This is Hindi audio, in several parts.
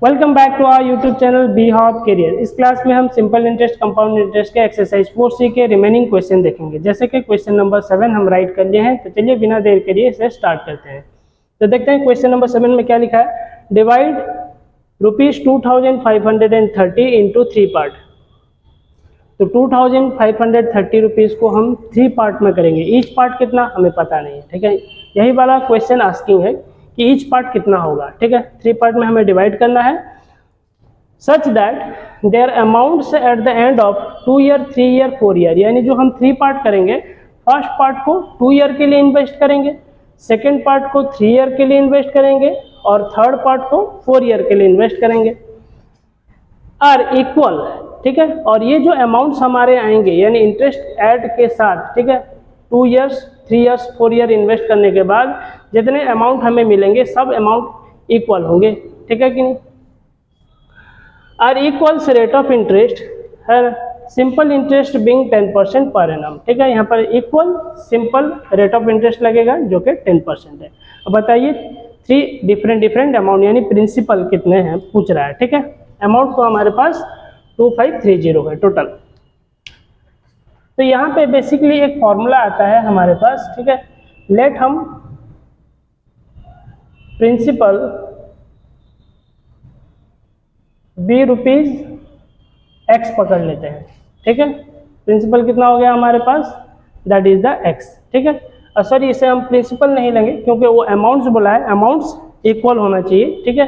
Welcome back to our YouTube channel B hop career. इस क्लास में हम सिंपल इंटरेस्ट, कंपाउंड इंटरेस्ट के एक्सरसाइज 4C के रिमेनिंग क्वेश्चन देखेंगे। जैसे कि क्वेश्चन नंबर 7 हम राइट कर लिए हैं, तो चलिए बिना देर करिए इसे स्टार्ट करते हैं। तो देखते हैं क्वेश्चन नंबर 7 में क्या लिखा है। Divide ₹2530 into 3 part. तो 2530 रुपीज़ को हम 3 पार्ट में करेंगे। ईच पार्ट कितना हमें पता नहीं है, ठीक है। यही वाला क्वेश्चन आस्किंग है कि ईच पार्ट कितना होगा, ठीक है। 3 पार्ट में हमें डिवाइड करना है such that their amounts at the end of 2 year, 3 year, 4 year. यानी जो हम 3 पार्ट करेंगे, फर्स्ट पार्ट को 2 ईयर के लिए इन्वेस्ट करेंगे, सेकेंड पार्ट को 3 ईयर के लिए इन्वेस्ट करेंगे और थर्ड पार्ट को 4 ईयर के लिए इन्वेस्ट करेंगे आर इक्वल, ठीक है। और ये जो अमाउंट्स हमारे आएंगे यानी इंटरेस्ट ऐड के साथ, ठीक है, 2 ईयर्स, 3 ईयर्स, 4 ईयर इन्वेस्ट करने के बाद जितने अमाउंट हमें मिलेंगे सब अमाउंट इक्वल होंगे, ठीक है कि नहीं। R equals rate of interest है, simple interest being 10% per annum, ठीक है। यहाँ पर equal simple rate of interest लगेगा जो कि 10% है। अब बताइए 3 डिफरेंट अमाउंट यानी प्रिंसिपल कितने हैं पूछ रहा है, ठीक है। अमाउंट तो हमारे पास 2530 है टोटल। तो यहाँ पे बेसिकली एक फॉर्मूला आता है हमारे पास, ठीक है। लेट हम प्रिंसिपल ₹X पकड़ लेते हैं, ठीक है। प्रिंसिपल कितना हो गया हमारे पास, दैट इज द X, ठीक है। सॉरी, इसे हम प्रिंसिपल नहीं लेंगे क्योंकि वो अमाउंट्स बोला है, अमाउंट्स इक्वल होना चाहिए, ठीक है।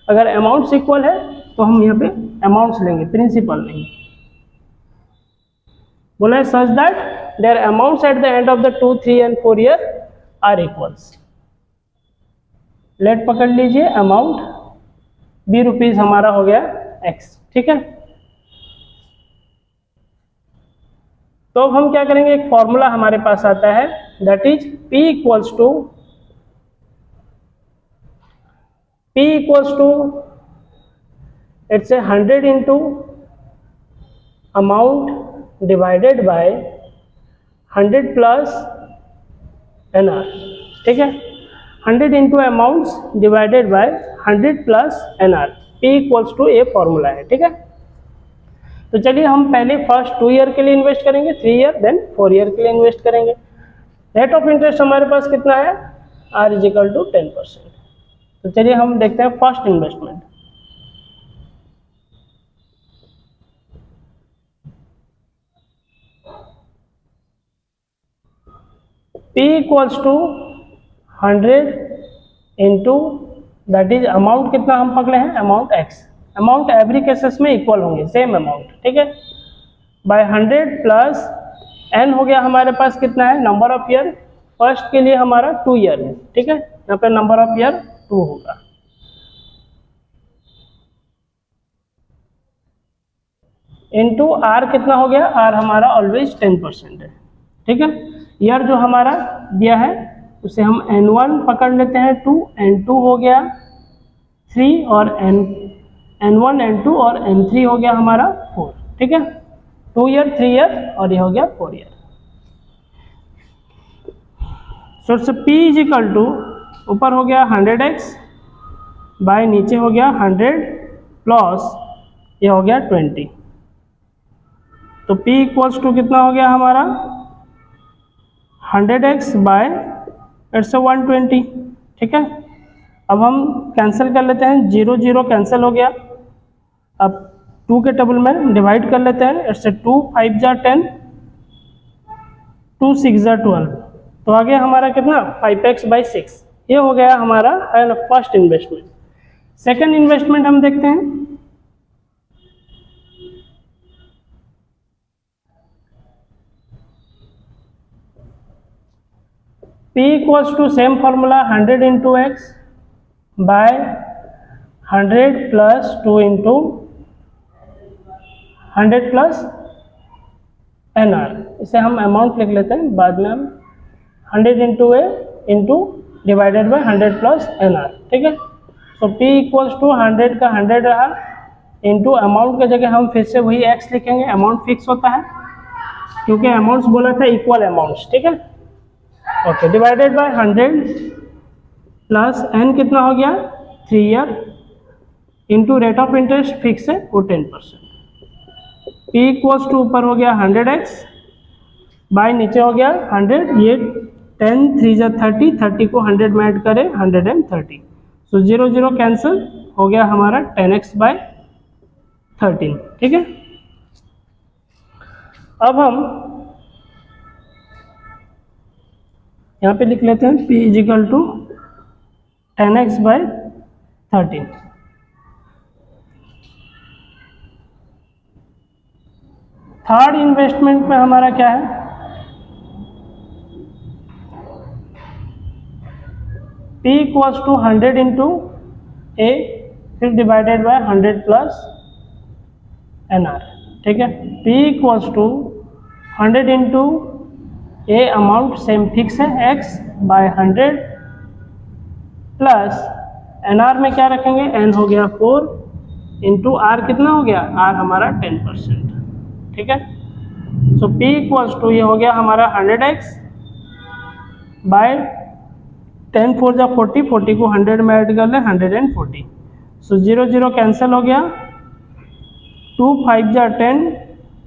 अगर अमाउंट्स इक्वल है तो हम यहाँ पे अमाउंट्स लेंगे, प्रिंसिपल नहीं। बोला है such that their amounts at the end of the 2, 3 and 4 year are equals. Let पकड़ लीजिए, अमाउंट ₹B हमारा हो गया X, ठीक है। तो अब हम क्या करेंगे, एक फॉर्मूला हमारे पास आता है that is P equals to it's 100 into amount divided by 100 plus NR, ठीक है। 100 into amounts divided by 100 plus NR, P equals to ये फॉर्मूला है, ठीक है। तो चलिए हम पहले फर्स्ट 2 ईयर के लिए इन्वेस्ट करेंगे, 3 ईयर देन 4 ईयर के लिए इन्वेस्ट करेंगे। रेट ऑफ इंटरेस्ट हमारे पास कितना है, R इजिकल टू 10%। तो चलिए हम देखते हैं first investment. P equals to 100 into that is amount कितना हम पकड़े हैं, amount X। Amount every cases में इक्वल होंगे, सेम अमाउंट, ठीक है, बाय 100 प्लस N हो गया हमारे पास कितना है, नंबर ऑफ ईयर। फर्स्ट के लिए हमारा 2 ईयर है, ठीक है। यहाँ पे नंबर ऑफ ईयर 2 होगा, इनटू R कितना हो गया, R हमारा ऑलवेज 10% है, ठीक है। ईयर जो हमारा दिया है उसे हम N1 पकड़ लेते हैं 2, N2 हो गया 3 और N1, N2 और N3 हो गया हमारा 4, ठीक है। 2 ईयर, 3 ईयर और ये हो गया 4 year. So P is equal to ऊपर हो गया 100X बाय नीचे हो गया 100 प्लस ये हो गया 20। तो P इक्वल्स टू कितना हो गया हमारा 100X बाय इट्स 120, ठीक है। अब हम कैंसिल कर लेते हैं, 0 0 कैंसिल हो गया। अब 2 के टेबल में डिवाइड कर लेते हैं, इट्स 2 5 जा 10, 2 6 जा 12। तो आ गया हमारा कितना 5X बाई 6। ये हो गया हमारा फर्स्ट इन्वेस्टमेंट। सेकंड इन्वेस्टमेंट हम देखते हैं। P equals to same formula 100 into X by 100 plus 2 into 100 plus NR। इसे हम अमाउंट लिख लेते हैं, बाद में हम 100 into A into divided by 100 plus NR, ठीक है। तो P इक्वल्स टू 100 का 100 रहा इंटू अमाउंट की जगह हम फिर से वही X लिखेंगे, अमाउंट फिक्स होता है क्योंकि अमाउंट्स बोला था इक्वल अमाउंट्स, ठीक है। Okay, divided by 100 plus N कितना हो गया 3 year into rate of interest fix है वो 10%। P इक्वल्स टू ऊपर हो गया 100x बाय नीचे हो गया 100, ये 10 3 जा 30, 30 को 100 में ऐड करें 130, सो 0 0 कैंसिल हो गया हमारा 10x बाय 13। ठीक है, अब हम यहाँ पे लिख लेते हैं P is equal to 10x by 13। Third investment में हमारा क्या है, P equals to 100 into a फिर डिवाइडेड बाय 100 प्लस NR। ठीक है, P equals to 100 into a amount same fix है x बाय 100 प्लस NR में क्या रखेंगे, n हो गया 4 इंटू R कितना हो गया, R हमारा 10%। ठीक है, सो P इक्वल्स टू ये हो गया हमारा 100x बाय 10 4 जा 40, 40 को 100 में ऐड कर ले 140, सो 0 0 कैंसिल हो गया, 2 5 जा 10,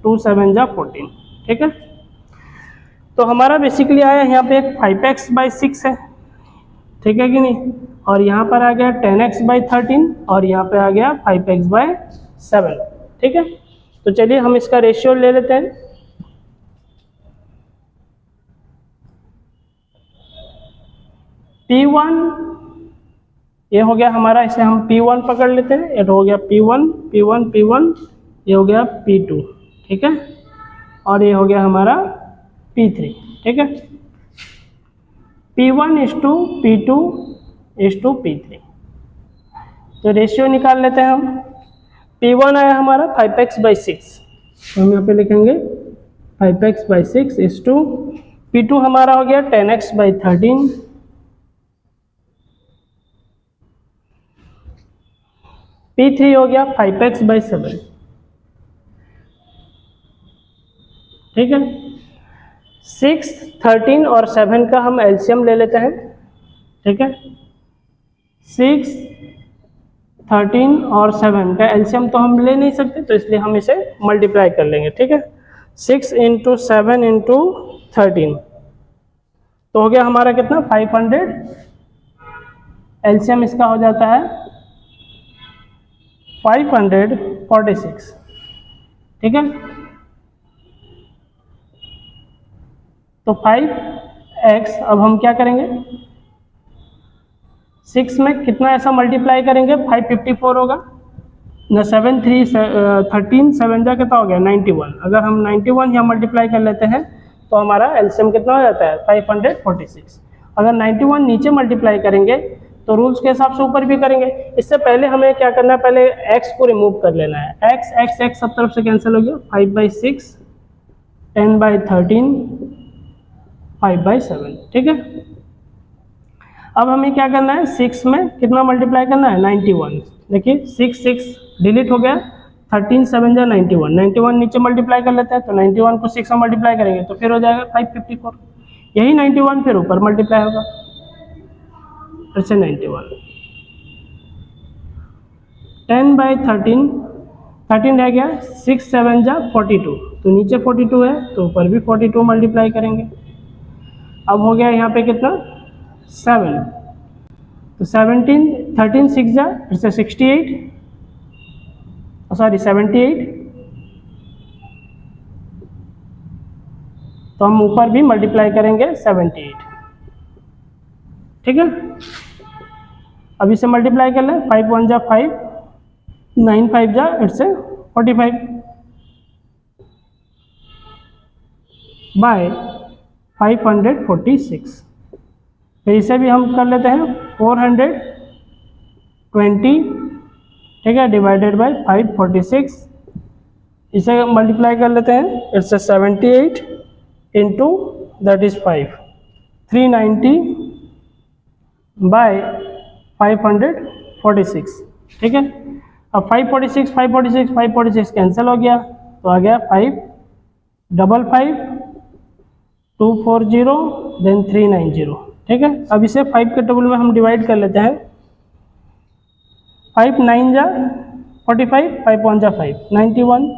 2 7 जा 14। ठीक है, तो हमारा बेसिकली आया यहाँ पे एक 5x बाई 6 है, ठीक है कि नहीं, और यहाँ पर आ गया 10x बाई 13 और यहाँ पे आ गया 5x बाई 7। ठीक है, तो चलिए हम इसका रेशियो ले लेते हैं। P1 ये हो गया हमारा, इसे हम P1 पकड़ लेते हैं, ये हो गया P1 P1 P1, ये हो गया P2। ठीक है, और ये हो गया हमारा P3। ठीक है, P1 is to P2 is to P3, तो रेशियो निकाल लेते हैं हम। P1 आया हमारा 5x बाई 6, तो हम यहाँ पे लिखेंगे 5x by 6 is to P2 हमारा हो गया 10x बाई 13, P3 हो गया 5x बाई 7। ठीक है, 6 13 और 7 का हम एलसीएम ले लेते हैं। ठीक है, 6 13 और 7 का एलसीएम तो हम ले नहीं सकते, तो इसलिए हम इसे मल्टीप्लाई कर लेंगे। ठीक है, 6 इंटू 7 इंटू 13, तो हो गया हमारा कितना 500, एलसीएम इसका हो जाता है 546। ठीक है, तो 5x अब हम क्या करेंगे, 6 में कितना ऐसा मल्टीप्लाई करेंगे, 554 होगा ना, 7 3 13 7 जा कितना हो गया 91। अगर हम 91 यहाँ मल्टीप्लाई कर लेते हैं तो हमारा एलसीएम कितना हो जाता है 546। अगर 91 नीचे मल्टीप्लाई करेंगे तो रूल्स के हिसाब से ऊपर भी करेंगे। इससे पहले हमें क्या करना है, पहले x को रिमूव कर लेना है। x सब तरफ से कैंसिल हो गया, 5/6 10/13 5/7। ठीक है, अब हमें क्या करना है, 6 में कितना मल्टीप्लाई करना है 91। देखिए 6 6 डिलीट हो गया, 13 7 जा 91, 91 नीचे मल्टीप्लाई कर लेते हैं, तो 91 को 6 में मल्टीप्लाई करेंगे तो फिर हो जाएगा 554। यही 91 फिर ऊपर मल्टीप्लाई होगा, फिर से 91, 10/13 13 रह गया, 6 7 जा 42, तो नीचे 42 है तो ऊपर भी 42 मल्टीप्लाई करेंगे। अब हो गया यहाँ पे कितना 7, तो 17 13 6 जा फिर से 68, सॉरी 78, तो हम ऊपर भी मल्टीप्लाई करेंगे 78। ठीक है, अब इसे मल्टीप्लाई कर लें, 5 1 जा 5, 9 5 जा इट्स 45 बाय 546। फिर इसे भी हम कर लेते हैं 420, ठीक है, डिवाइडेड बाय 546, इसे मल्टीप्लाई कर लेते हैं, it's 78 into that is 5, 390 by 546। ठीक है, अब 546 कैंसिल हो गया, तो आ गया 5 5 5 240 देन 390। ठीक है, अब इसे 5 के टेबल में हम डिवाइड कर लेते हैं, 5 9 जा 45, 5 1 जा 5 91,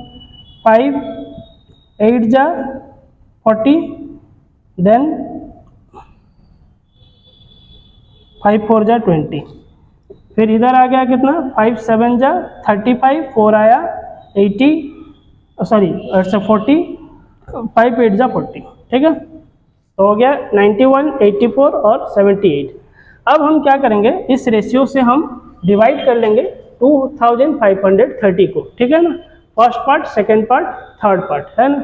5 8 जा 40, देन 5 4 जा 20, फिर इधर आ गया कितना 5 7 जा 35, 4 आया 80, सॉरी 40, 5 8 जा 40, ठीक है। तो हो गया 91, 84 और 78। अब हम क्या करेंगे, इस रेशियो से हम डिवाइड कर लेंगे 2530 को, ठीक है ना। First part, second part, third part, है ना।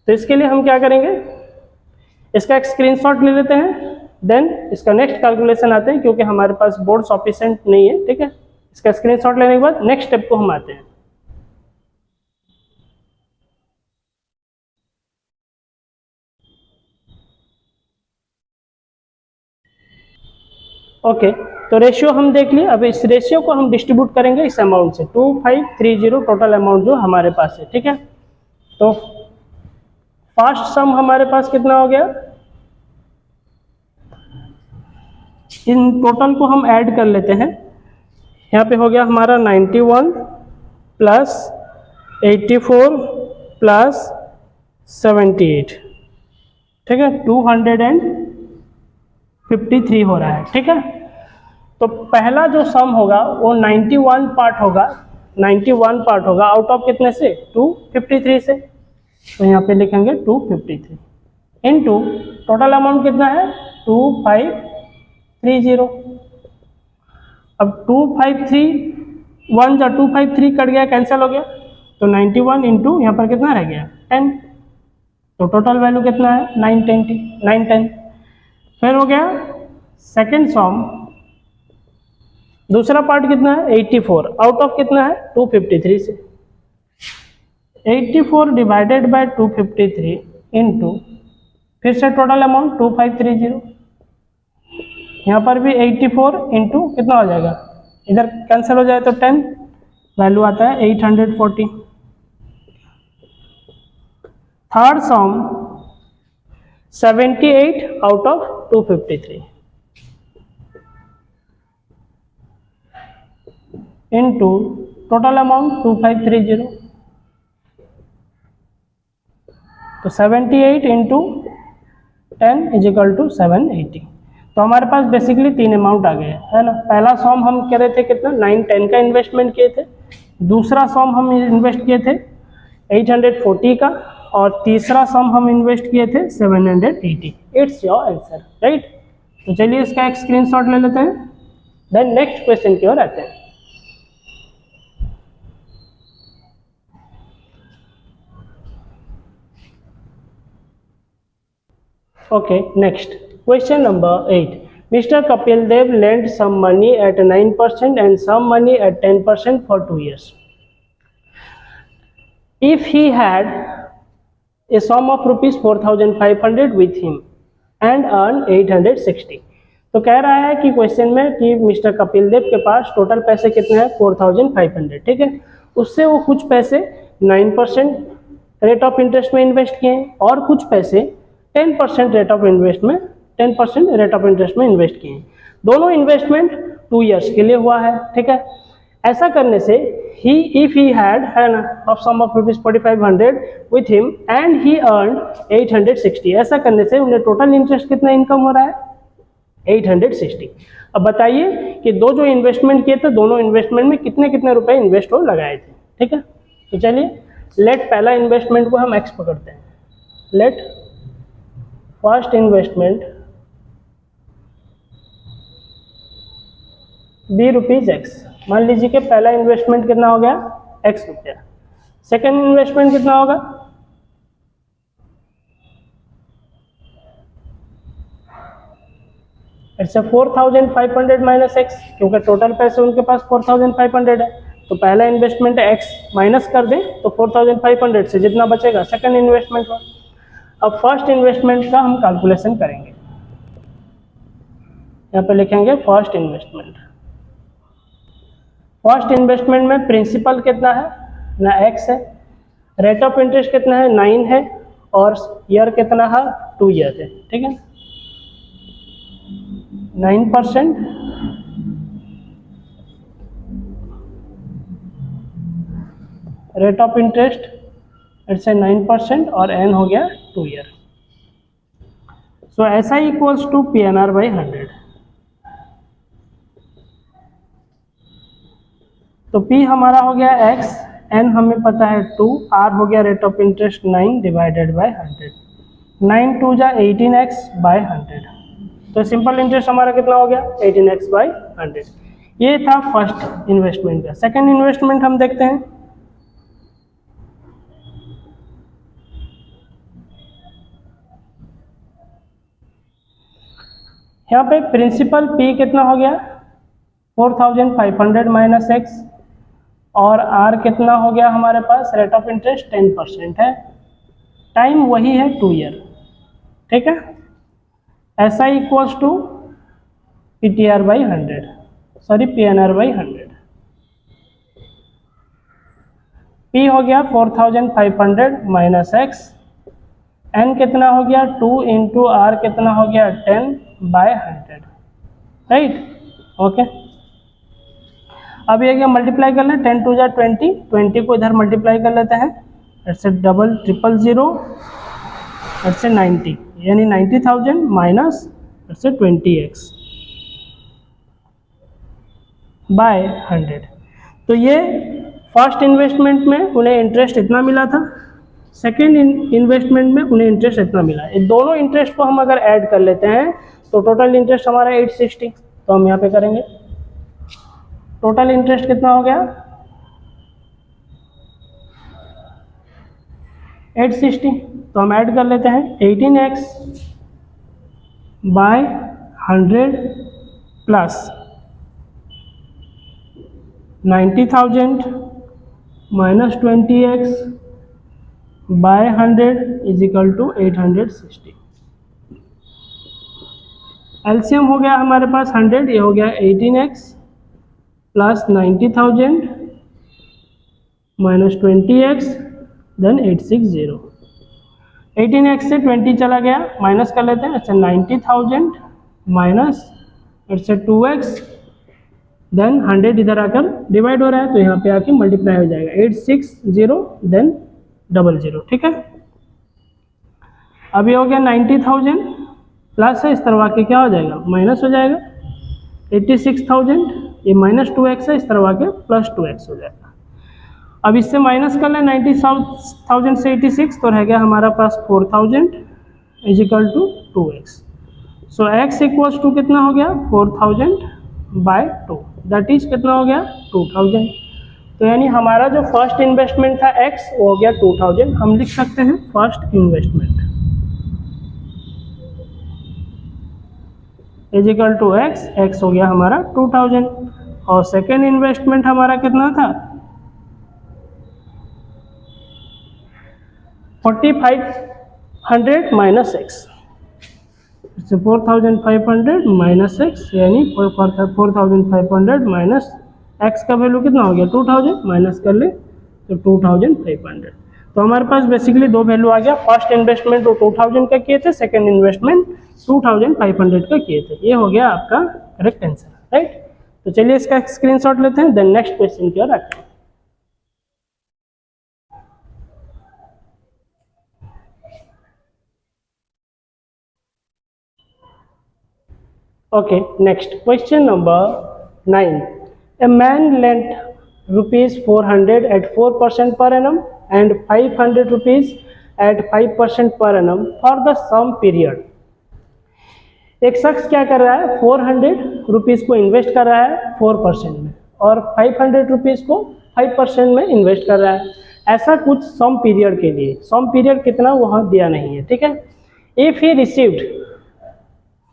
तो इसके लिए हम क्या करेंगे, इसका एक स्क्रीनशॉट ले लेते हैं, देन इसका नेक्स्ट कैलकुलेशन आते हैं, क्योंकि हमारे पास बोर्ड सफिशिएंट नहीं है, ठीक है। इसका स्क्रीनशॉट लेने के बाद नेक्स्ट स्टेप को हम आते हैं। ओके, तो रेशियो हम देख लिए। अब इस रेशियो को हम डिस्ट्रीब्यूट करेंगे इस अमाउंट से, 2530 टोटल अमाउंट जो हमारे पास है, ठीक है। तो फर्स्ट सम हमारे पास कितना हो गया, इन टोटल को हम ऐड कर लेते हैं। यहाँ पे हो गया हमारा 91 प्लस 84 प्लस 78, ठीक है, 253 हो रहा है, ठीक है। तो पहला जो सम होगा वो 91 पार्ट होगा, 91 पार्ट होगा आउट ऑफ कितने से, 253 से। तो यहाँ पे लिखेंगे 253 इनटू टोटल अमाउंट कितना है 2530। अब 253 1 जा 253 कट गया, कैंसिल हो गया, तो 91 इंटू यहाँ पर कितना रह गया 10, तो टोटल वैल्यू कितना है 910। फिर हो गया सेकेंड सम, दूसरा पार्ट कितना है 84 आउट ऑफ कितना है 253 से। 84 डिवाइडेड बाय 253 इंटू फिर से टोटल अमाउंट 2530, यहाँ पर भी 84 इंटू कितना हो जाएगा, इधर कैंसिल हो जाए तो 10, वैल्यू आता है 840। Third some 78 out of 253 into total amount 2530, तो 78 इंटू 10 इज इक्वल टू 780। तो हमारे पास बेसिकली तीन अमाउंट आ गए, है ना। पहला सॉम हम कह रहे थे कितना 910 का इन्वेस्टमेंट किए थे, दूसरा सॉम हम इन्वेस्ट किए थे 840 का, और तीसरा सम हम इन्वेस्ट किए थे 780। It's your answer, right. तो चलिए इसका एक स्क्रीनशॉट ले लेते हैं, देन नेक्स्ट क्वेश्चन की ओर आते हैं। Okay, next question number 8. Mr. Kapil Dev lent some money at 9% and some money at 10% for 2 years. If he had a sum of rupees 4500 with him and earned 860, तो कह रहा है कि क्वेश्चन में कि मिस्टर कपिल देव के पास टोटल पैसे कितने हैं 4500, ठीक है। उससे वो कुछ पैसे 9% रेट ऑफ इंटरेस्ट में इन्वेस्ट किए हैं और कुछ पैसे 10% रेट ऑफ इंटरेस्ट में इन्वेस्ट किए हैं। दोनों इन्वेस्टमेंट 2 इयर्स के लिए हुआ है, ठीक है। ऐसा करने से इफ ही हैड, है ना, of sum of rupees 4500 with him and he earn 860, ऐसा करने से उन्हें टोटल इंटरेस्ट कितना इनकम हो रहा है 860। अब बताइए कि दो जो इन्वेस्टमेंट किए थे, दोनों इन्वेस्टमेंट में कितने कितने रुपए इन्वेस्ट हो लगाए थे, ठीक है। तो चलिए लेट पहला इन्वेस्टमेंट को हम एक्स पकड़ते हैं, let first investment be rupees x. मान लीजिए कि पहला इन्वेस्टमेंट कितना हो गया एक्स रुपया, सेकेंड इन्वेस्टमेंट कितना होगा इट्स 4500 माइनस एक्स, क्योंकि टोटल पैसे उनके पास 4500 है। तो पहला इन्वेस्टमेंट एक्स माइनस कर दें तो 4500 से जितना बचेगा सेकेंड इन्वेस्टमेंट का। अब फर्स्ट इन्वेस्टमेंट का हम कैलकुलेशन करेंगे, यहाँ पे लिखेंगे फर्स्ट इन्वेस्टमेंट। फर्स्ट इन्वेस्टमेंट में प्रिंसिपल कितना है ना एक्स है, रेट ऑफ इंटरेस्ट कितना है 9 है, और ईयर कितना है 2 ईयर है, ठीक है। 9% रेट ऑफ इंटरेस्ट इट्स 9% और एन हो गया 2 ईयर। सो ऐसा इक्वल्स टू PNR बाई 100। तो P हमारा हो गया x, n हमें पता है 2, R हो गया rate of interest 9 divided by 100। 9 2 जा 18x बाय 100। तो सिंपल इंटरेस्ट हमारा कितना हो गया 18x बाय 100। ये था फर्स्ट इन्वेस्टमेंट का। सेकंड इन्वेस्टमेंट हम देखते हैं। यहाँ पे प्रिंसिपल P कितना हो गया 4500 माइनस x, और R कितना हो गया हमारे पास, रेट ऑफ इंटरेस्ट 10% है, टाइम वही है 2 ईयर। ठीक है, ऐसा equals to PTR by 100, sorry PNR by 100। P हो गया 4500 माइनस x, N कितना हो गया 2 इंटू R कितना हो गया 10 बाय 100, राइट। ओके, अब ये क्या मल्टीप्लाई कर लें, 10 2 जा 20, 20 को इधर मल्टीप्लाई कर लेते हैं, इट्स 000 इट्स 90, यानी 90,000 माइनस इट्स 20x बाय 100। तो ये फर्स्ट इन्वेस्टमेंट में उन्हें इंटरेस्ट इतना मिला था, सेकेंड इन्वेस्टमेंट में उन्हें इंटरेस्ट इतना मिला। इन दोनों इंटरेस्ट को हम अगर ऐड कर लेते हैं तो टोटल इंटरेस्ट हमारा 860। तो हम यहाँ पे करेंगे, टोटल इंटरेस्ट कितना हो गया 860। तो हम ऐड कर लेते हैं 18x by 100 plus 90,000 minus 20x by 100 is equal to 860। LCM हो गया हमारे पास 100, ये हो गया 18x plus 90,000 minus 20x then 860। 18x से 20 चला गया, माइनस कर लेते हैं, अच्छा 90,000 माइनस इट्स 2x देन 100 इधर आकर डिवाइड हो रहा है तो यहाँ पे आके मल्टीप्लाई हो जाएगा 860 देन 00। ठीक है, अब ये हो गया 90,000 प्लस है, इस तरह के क्या हो जाएगा माइनस हो जाएगा 86,000, ये माइनस 2x है, इस तरह के प्लस 2x हो जाएगा। अब इससे माइनस कर लें 90,000 से 86, तो रह गया हमारा पास 4,000 is equal to 2x। So x equals to कितना हो गया 4,000 बाय 2, दैट इज कितना हो गया 2,000। तो यानी हमारा जो फर्स्ट इन्वेस्टमेंट था x वो हो गया 2,000। हम लिख सकते हैं first investment is equal to x हो गया हमारा 2,000, और सेकेंड इन्वेस्टमेंट हमारा कितना था 4,500 माइनस x, 4,500 माइनस x, यानी 4,500 माइनस x का वैल्यू कितना हो गया 2,000, माइनस कर ले तो 2,500। तो हमारे पास बेसिकली दो वैल्यू आ गया, फर्स्ट इन्वेस्टमेंट वो 2,000 का किए थे, सेकंड इन्वेस्टमेंट 2,500 का किए थे। ये हो गया आपका करेक्ट आंसर, राइट। तो चलिए इसका स्क्रीनशॉट लेते हैं, देन नेक्स्ट क्वेश्चन की ओर आते हैं। Okay, next question number 9. A man lent rupees 400 at 4% per annum and 500 rupees at 5% per annum for the sum period. एक शख्स क्या कर रहा है 400 रुपीज़ को इन्वेस्ट कर रहा है 4% में और 500 रुपीज़ को 5% में इन्वेस्ट कर रहा है, ऐसा कुछ सम पीरियड के लिए। सम पीरियड कितना वहाँ दिया नहीं है, ठीक है। If he received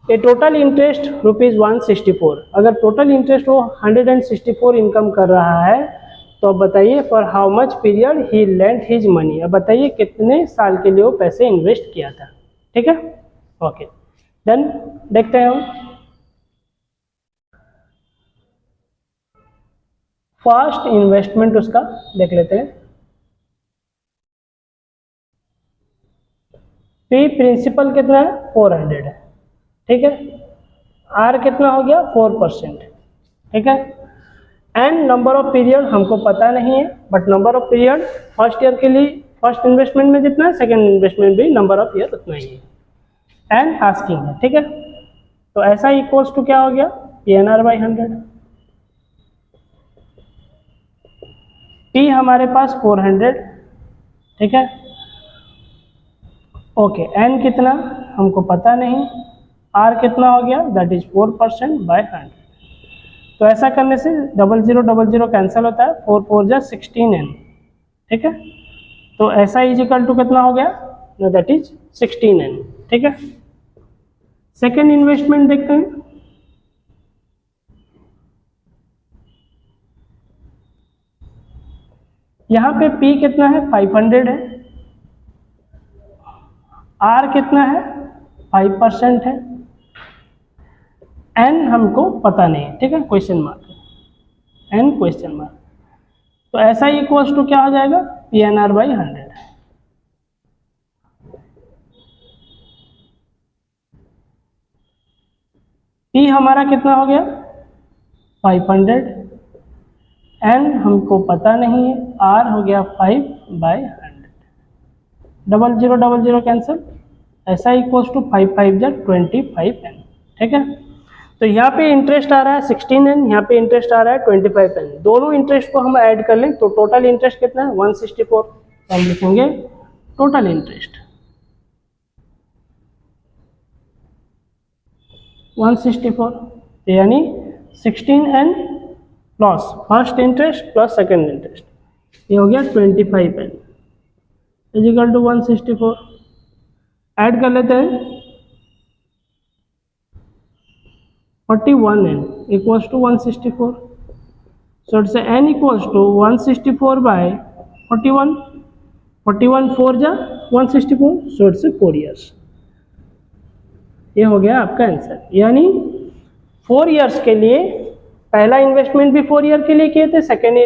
A total interest rupees 164, अगर टोटल इंटरेस्ट वो 164 इनकम कर रहा है तो अब बताइए for how much period he lent his money. अब बताइए कितने साल के लिए वो पैसे इन्वेस्ट किया था, ठीक है। ओके, डन, देखते हैं हम। फर्स्ट इन्वेस्टमेंट उसका देख लेते हैं। पी प्रिंसिपल कितना है 400 है, ठीक है। आर कितना हो गया 4%, ठीक है। एंड नंबर ऑफ पीरियड हमको पता नहीं है, but number of period first year के लिए फर्स्ट इन्वेस्टमेंट में जितना है, सेकेंड इन्वेस्टमेंट भी नंबर ऑफ ईयर उतना ही है। एंड आस्किंग है, ठीक है। तो ऐसा इक्वल्स टू क्या हो गया, PNR बाई 100। P हमारे पास 400, ठीक है। ओके, N कितना हमको पता नहीं, R कितना हो गया, दैट इज 4% बाय 100। तो ऐसा करने से 0000 कैंसिल होता है, 4 4 जा 16N, ठीक है। तो ऐसा इज इक्वल टू कितना हो गया, दैट इज 16N, ठीक है। सेकेंड इन्वेस्टमेंट देखते हैं। यहाँ पे P कितना है, 500 है, R कितना है, 5% है, N हमको पता नहीं है, ठीक है, question mark, N question mark. तो ऐसा ही इक्वल्स टू क्या हो जाएगा, PNR बाई 100। P हमारा कितना हो गया, 500, N हमको पता नहीं है, R हो गया 5 बाई 100, 0000 कैंसिल, ऐसा इक्वल्स टू 5 5 जा 25N, ठीक है। तो यहाँ पे इंटरेस्ट आ रहा है 16N, यहाँ पे इंटरेस्ट आ रहा है 25N, दोनों इंटरेस्ट को हम ऐड कर लें तो टोटल इंटरेस्ट कितना है, 164। तो हम लिखेंगे टोटल इंटरेस्ट 164, यानी 16N plus first interest plus second interest, ये हो गया 25N is equal to 164। Add कर लेते हैं, 41N equals to 164, so it's N equals to 164 by 41, 41 4 जा 164, सो इट्स 4 ईयर्स। ये हो गया आपका आंसर, यानी 4 ईयर्स के लिए, पहला इन्वेस्टमेंट भी 4 ईयर के लिए किए थे, सेकेंड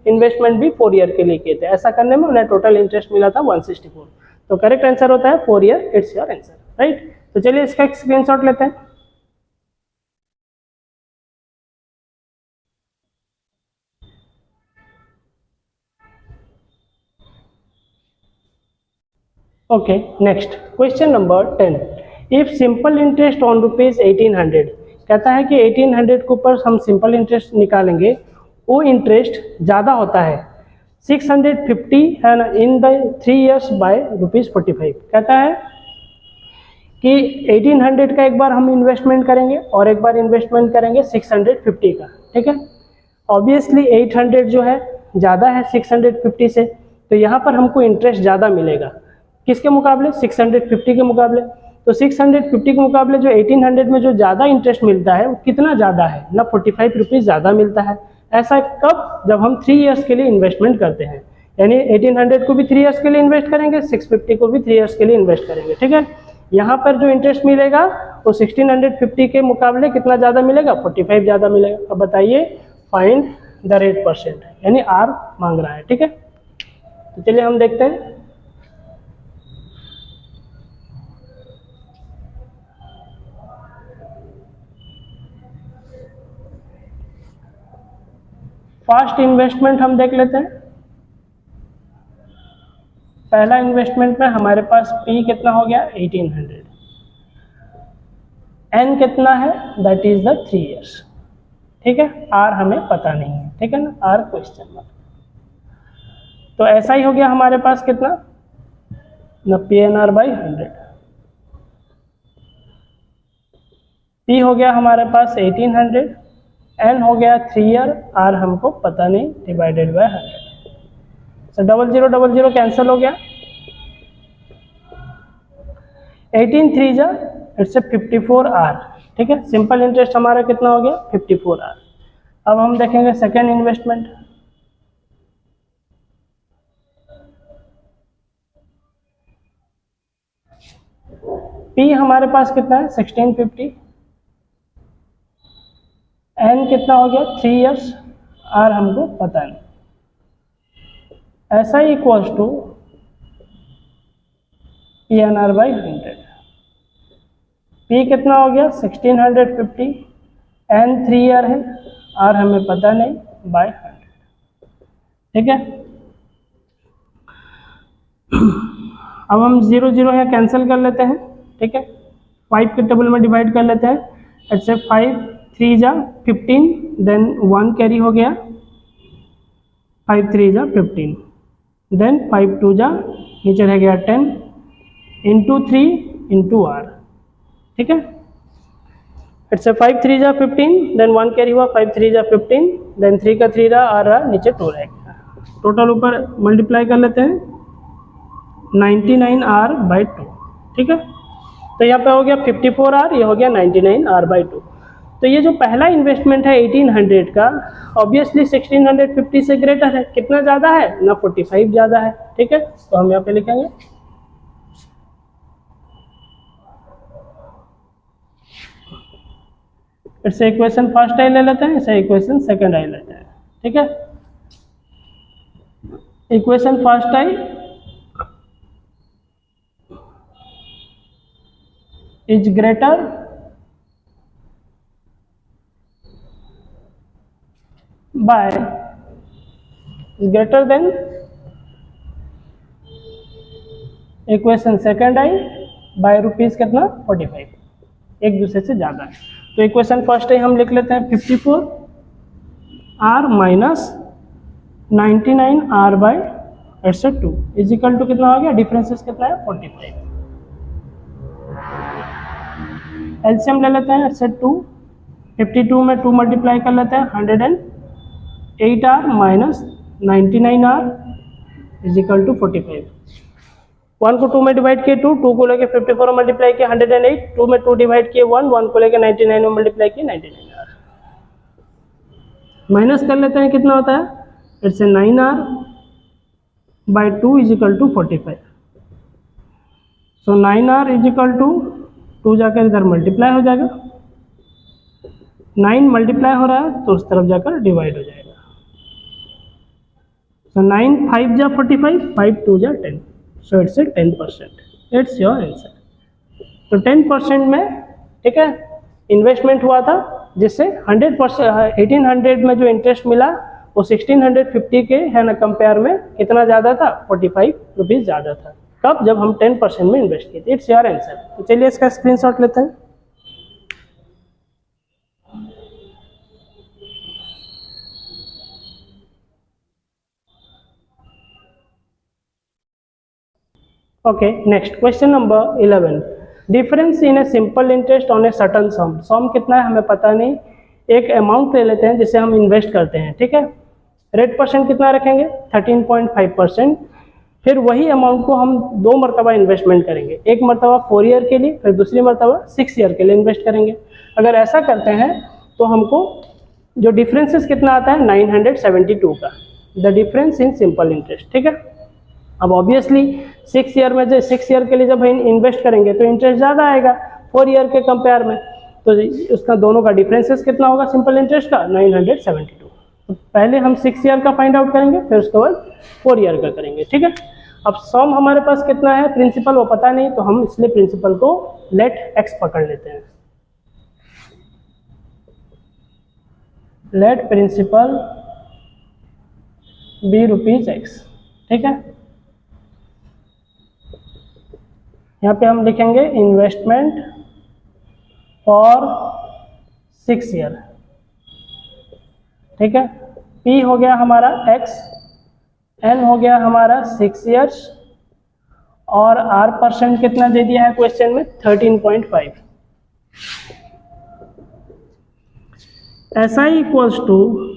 इन्वेस्टमेंट भी 4 ईयर के लिए किए थे। ऐसा करने में उन्हें टोटल इंटरेस्ट मिला था 164। तो करेक्ट आंसर होता है 4 year, it's your answer, right. तो चलिए इसका एक स्क्रीनशॉट लेते हैं। Okay, next question number 10। If simple interest on rupees 1800, कहता है कि 1800 के ऊपर हम सिंपल इंटरेस्ट निकालेंगे, वो इंटरेस्ट ज़्यादा होता है 650 है ना, इन द 3 ईयर्स बाय ₹45। कहता है कि 1800 का एक बार हम इन्वेस्टमेंट करेंगे और एक बार इन्वेस्टमेंट करेंगे 650 का, ठीक है। ऑब्वियसली 800 जो है ज़्यादा है 650 से, तो यहाँ पर हमको इंटरेस्ट ज़्यादा मिलेगा, किसके मुकाबले, 650 के मुकाबले। तो 650 के मुकाबले जो 1800 में जो ज़्यादा इंटरेस्ट मिलता है वो कितना ज़्यादा है ना, 45 रुपीज़ ज़्यादा मिलता है। ऐसा कब, जब हम 3 ईयर्स के लिए इन्वेस्टमेंट करते हैं, यानी 1800 को भी 3 ईयर्स के लिए इन्वेस्ट करेंगे, 650 को भी 3 ईयर्स के लिए इन्वेस्ट करेंगे, ठीक है। यहाँ पर जो इंटरेस्ट मिलेगा वो 1650 के मुकाबले कितना ज़्यादा मिलेगा, 45 ज़्यादा मिलेगा। अब बताइए, फाइंड द रेट परसेंट, यानी R मांग रहा है, ठीक है। तो चलिए हम देखते हैं। फर्स्ट इन्वेस्टमेंट हम देख लेते हैं। पहला इन्वेस्टमेंट में हमारे पास P कितना हो गया, 1800, N कितना है, दैट इज द 3 ईयर्स, ठीक है। R हमें पता नहीं है, ठीक है ना, R क्वेश्चन मार्क। तो ऐसा ही हो गया हमारे पास कितना ना, PNR बाई 100। P हो गया हमारे पास 1800, N हो गया 3 ईयर, R हमको पता नहीं, डिवाइडेड बाय 100, सो 0000 कैंसिल हो गया, 18 3 जा इट्स 54R, ठीक है। सिंपल इंटरेस्ट हमारा कितना हो गया, 54R। अब हम देखेंगे सेकेंड इन्वेस्टमेंट। P हमारे पास कितना है, 1650, N कितना हो गया, 3 ईयर्स, R हमको पता नहीं, ऐसा ही equals to PNR by 100। P कितना हो गया, 1650, N 3 ईयर है, R हमें पता नहीं, बाय 100, ठीक है। अब हम 0 0 यहाँ कैंसिल कर लेते हैं, ठीक है। 5 के टेबल में डिवाइड कर लेते हैं, ऐसे 5 3 जा 15, देन 1 कैरी हो गया, 5 3 जा 15, देन 5 2 जा नीचे रह गया 10 इंटू 3 इंटू आर, ठीक है। इट्स 5 3 जा 15, देन 1 कैरी हुआ, 5 3 जा 15, देन 3 का 3 रहा, आर रहा, नीचे 2 रह गया। टोटल ऊपर मल्टीप्लाई कर लेते हैं, 99r बाई 2, ठीक है। तो यहाँ पे हो गया 54r, ये हो गया 99r बाई 2। तो ये जो पहला इन्वेस्टमेंट है 1800 का, ऑब्वियसली 1650 से ग्रेटर है। कितना ज़्यादा है ना, 45 ज़्यादा है, ठीक है। तो हम यहाँ पे लिखेंगे इसे इक्वेशन फर्स्ट आई ले लेते हैं, इसे इक्वेशन सेकंड आई लेते हैं, ठीक है। Equation first I is greater by greater than equation second I by rupees कितना 45, एक दूसरे से ज़्यादा है। तो इक्वेशन फर्स्ट आई हम लिख लेते हैं 54r minus 99r by 2 is equal to कितना हो गया, डिफरेंसेस कितना है 45। एलसीएम ले लेते हैं, 2 52 में 2 मल्टीप्लाई कर लेते हैं, 108r minus 99r is equal to 45। 1 को 2 में डिवाइड किए 2, 2 को लेके 54 में मल्टीप्लाई किया 108, 2 में 2 डिवाइड किए 1, 1 को लेके 99 में मल्टीप्लाई किए 99r। माइनस कर लेते हैं, कितना होता है, it's 9r by 2 is equal to 45। So 9r is equal to 2 जाकर इधर मल्टीप्लाई हो जाएगा, 9 मल्टीप्लाई हो रहा है तो उस तरफ जाकर डिवाइड हो जाएगा। सो 9 5 जा 45, 5 2 जा 10, so it's 10%, it's your answer. तो 10% में, ठीक है, इन्वेस्टमेंट हुआ था, जिससे 100% 1800 में जो इंटरेस्ट मिला वो 1650 के है ना कंपेयर में कितना ज़्यादा था, 45 रुपीज़ ज़्यादा था। कब, जब हम 10% में इन्वेस्ट किए थे। It's your answer. तो चलिए इसका स्क्रीनशॉट लेते हैं। Okay, next question number 11, difference in a simple interest on a certain sum. Sum कितना है हमें पता नहीं, एक अमाउंट ले लेते हैं जिसे हम इन्वेस्ट करते हैं, ठीक है। रेट परसेंट कितना रखेंगे, 13.5%। फिर वही अमाउंट को हम 2 मरतबा इन्वेस्टमेंट करेंगे, एक मरतबा 4 ईयर के लिए, फिर दूसरी मरतबा 6 ईयर के लिए इन्वेस्ट करेंगे। अगर ऐसा करते हैं तो हमको जो डिफरेंसेस कितना आता है 972 का, the difference in simple interest, ठीक है। अब ऑब्वियसली 6 ईयर में, 6 ईयर के लिए जब इन्वेस्ट करेंगे तो इंटरेस्ट ज़्यादा आएगा 4 ईयर के कंपेयर में। तो उसका दोनों का डिफरेंसेस कितना होगा सिंपल इंटरेस्ट का, 972। तो पहले हम 6 ईयर का फाइंड आउट करेंगे, फिर उसके बाद 4 ईयर का करेंगे, ठीक है। अब सम हमारे पास कितना है, प्रिंसिपल वो पता नहीं, तो हम इसलिए प्रिंसिपल को लेट एक्स पकड़ लेते हैं। लेट प्रिंसिपल बी ₹x, ठीक है। यहाँ पे हम लिखेंगे इन्वेस्टमेंट फॉर 6 ईयर, ठीक है। P हो गया हमारा x, N हो गया हमारा 6 ईयर्स, और R परसेंट कितना दे दिया है क्वेश्चन में, 13.5। SI equals to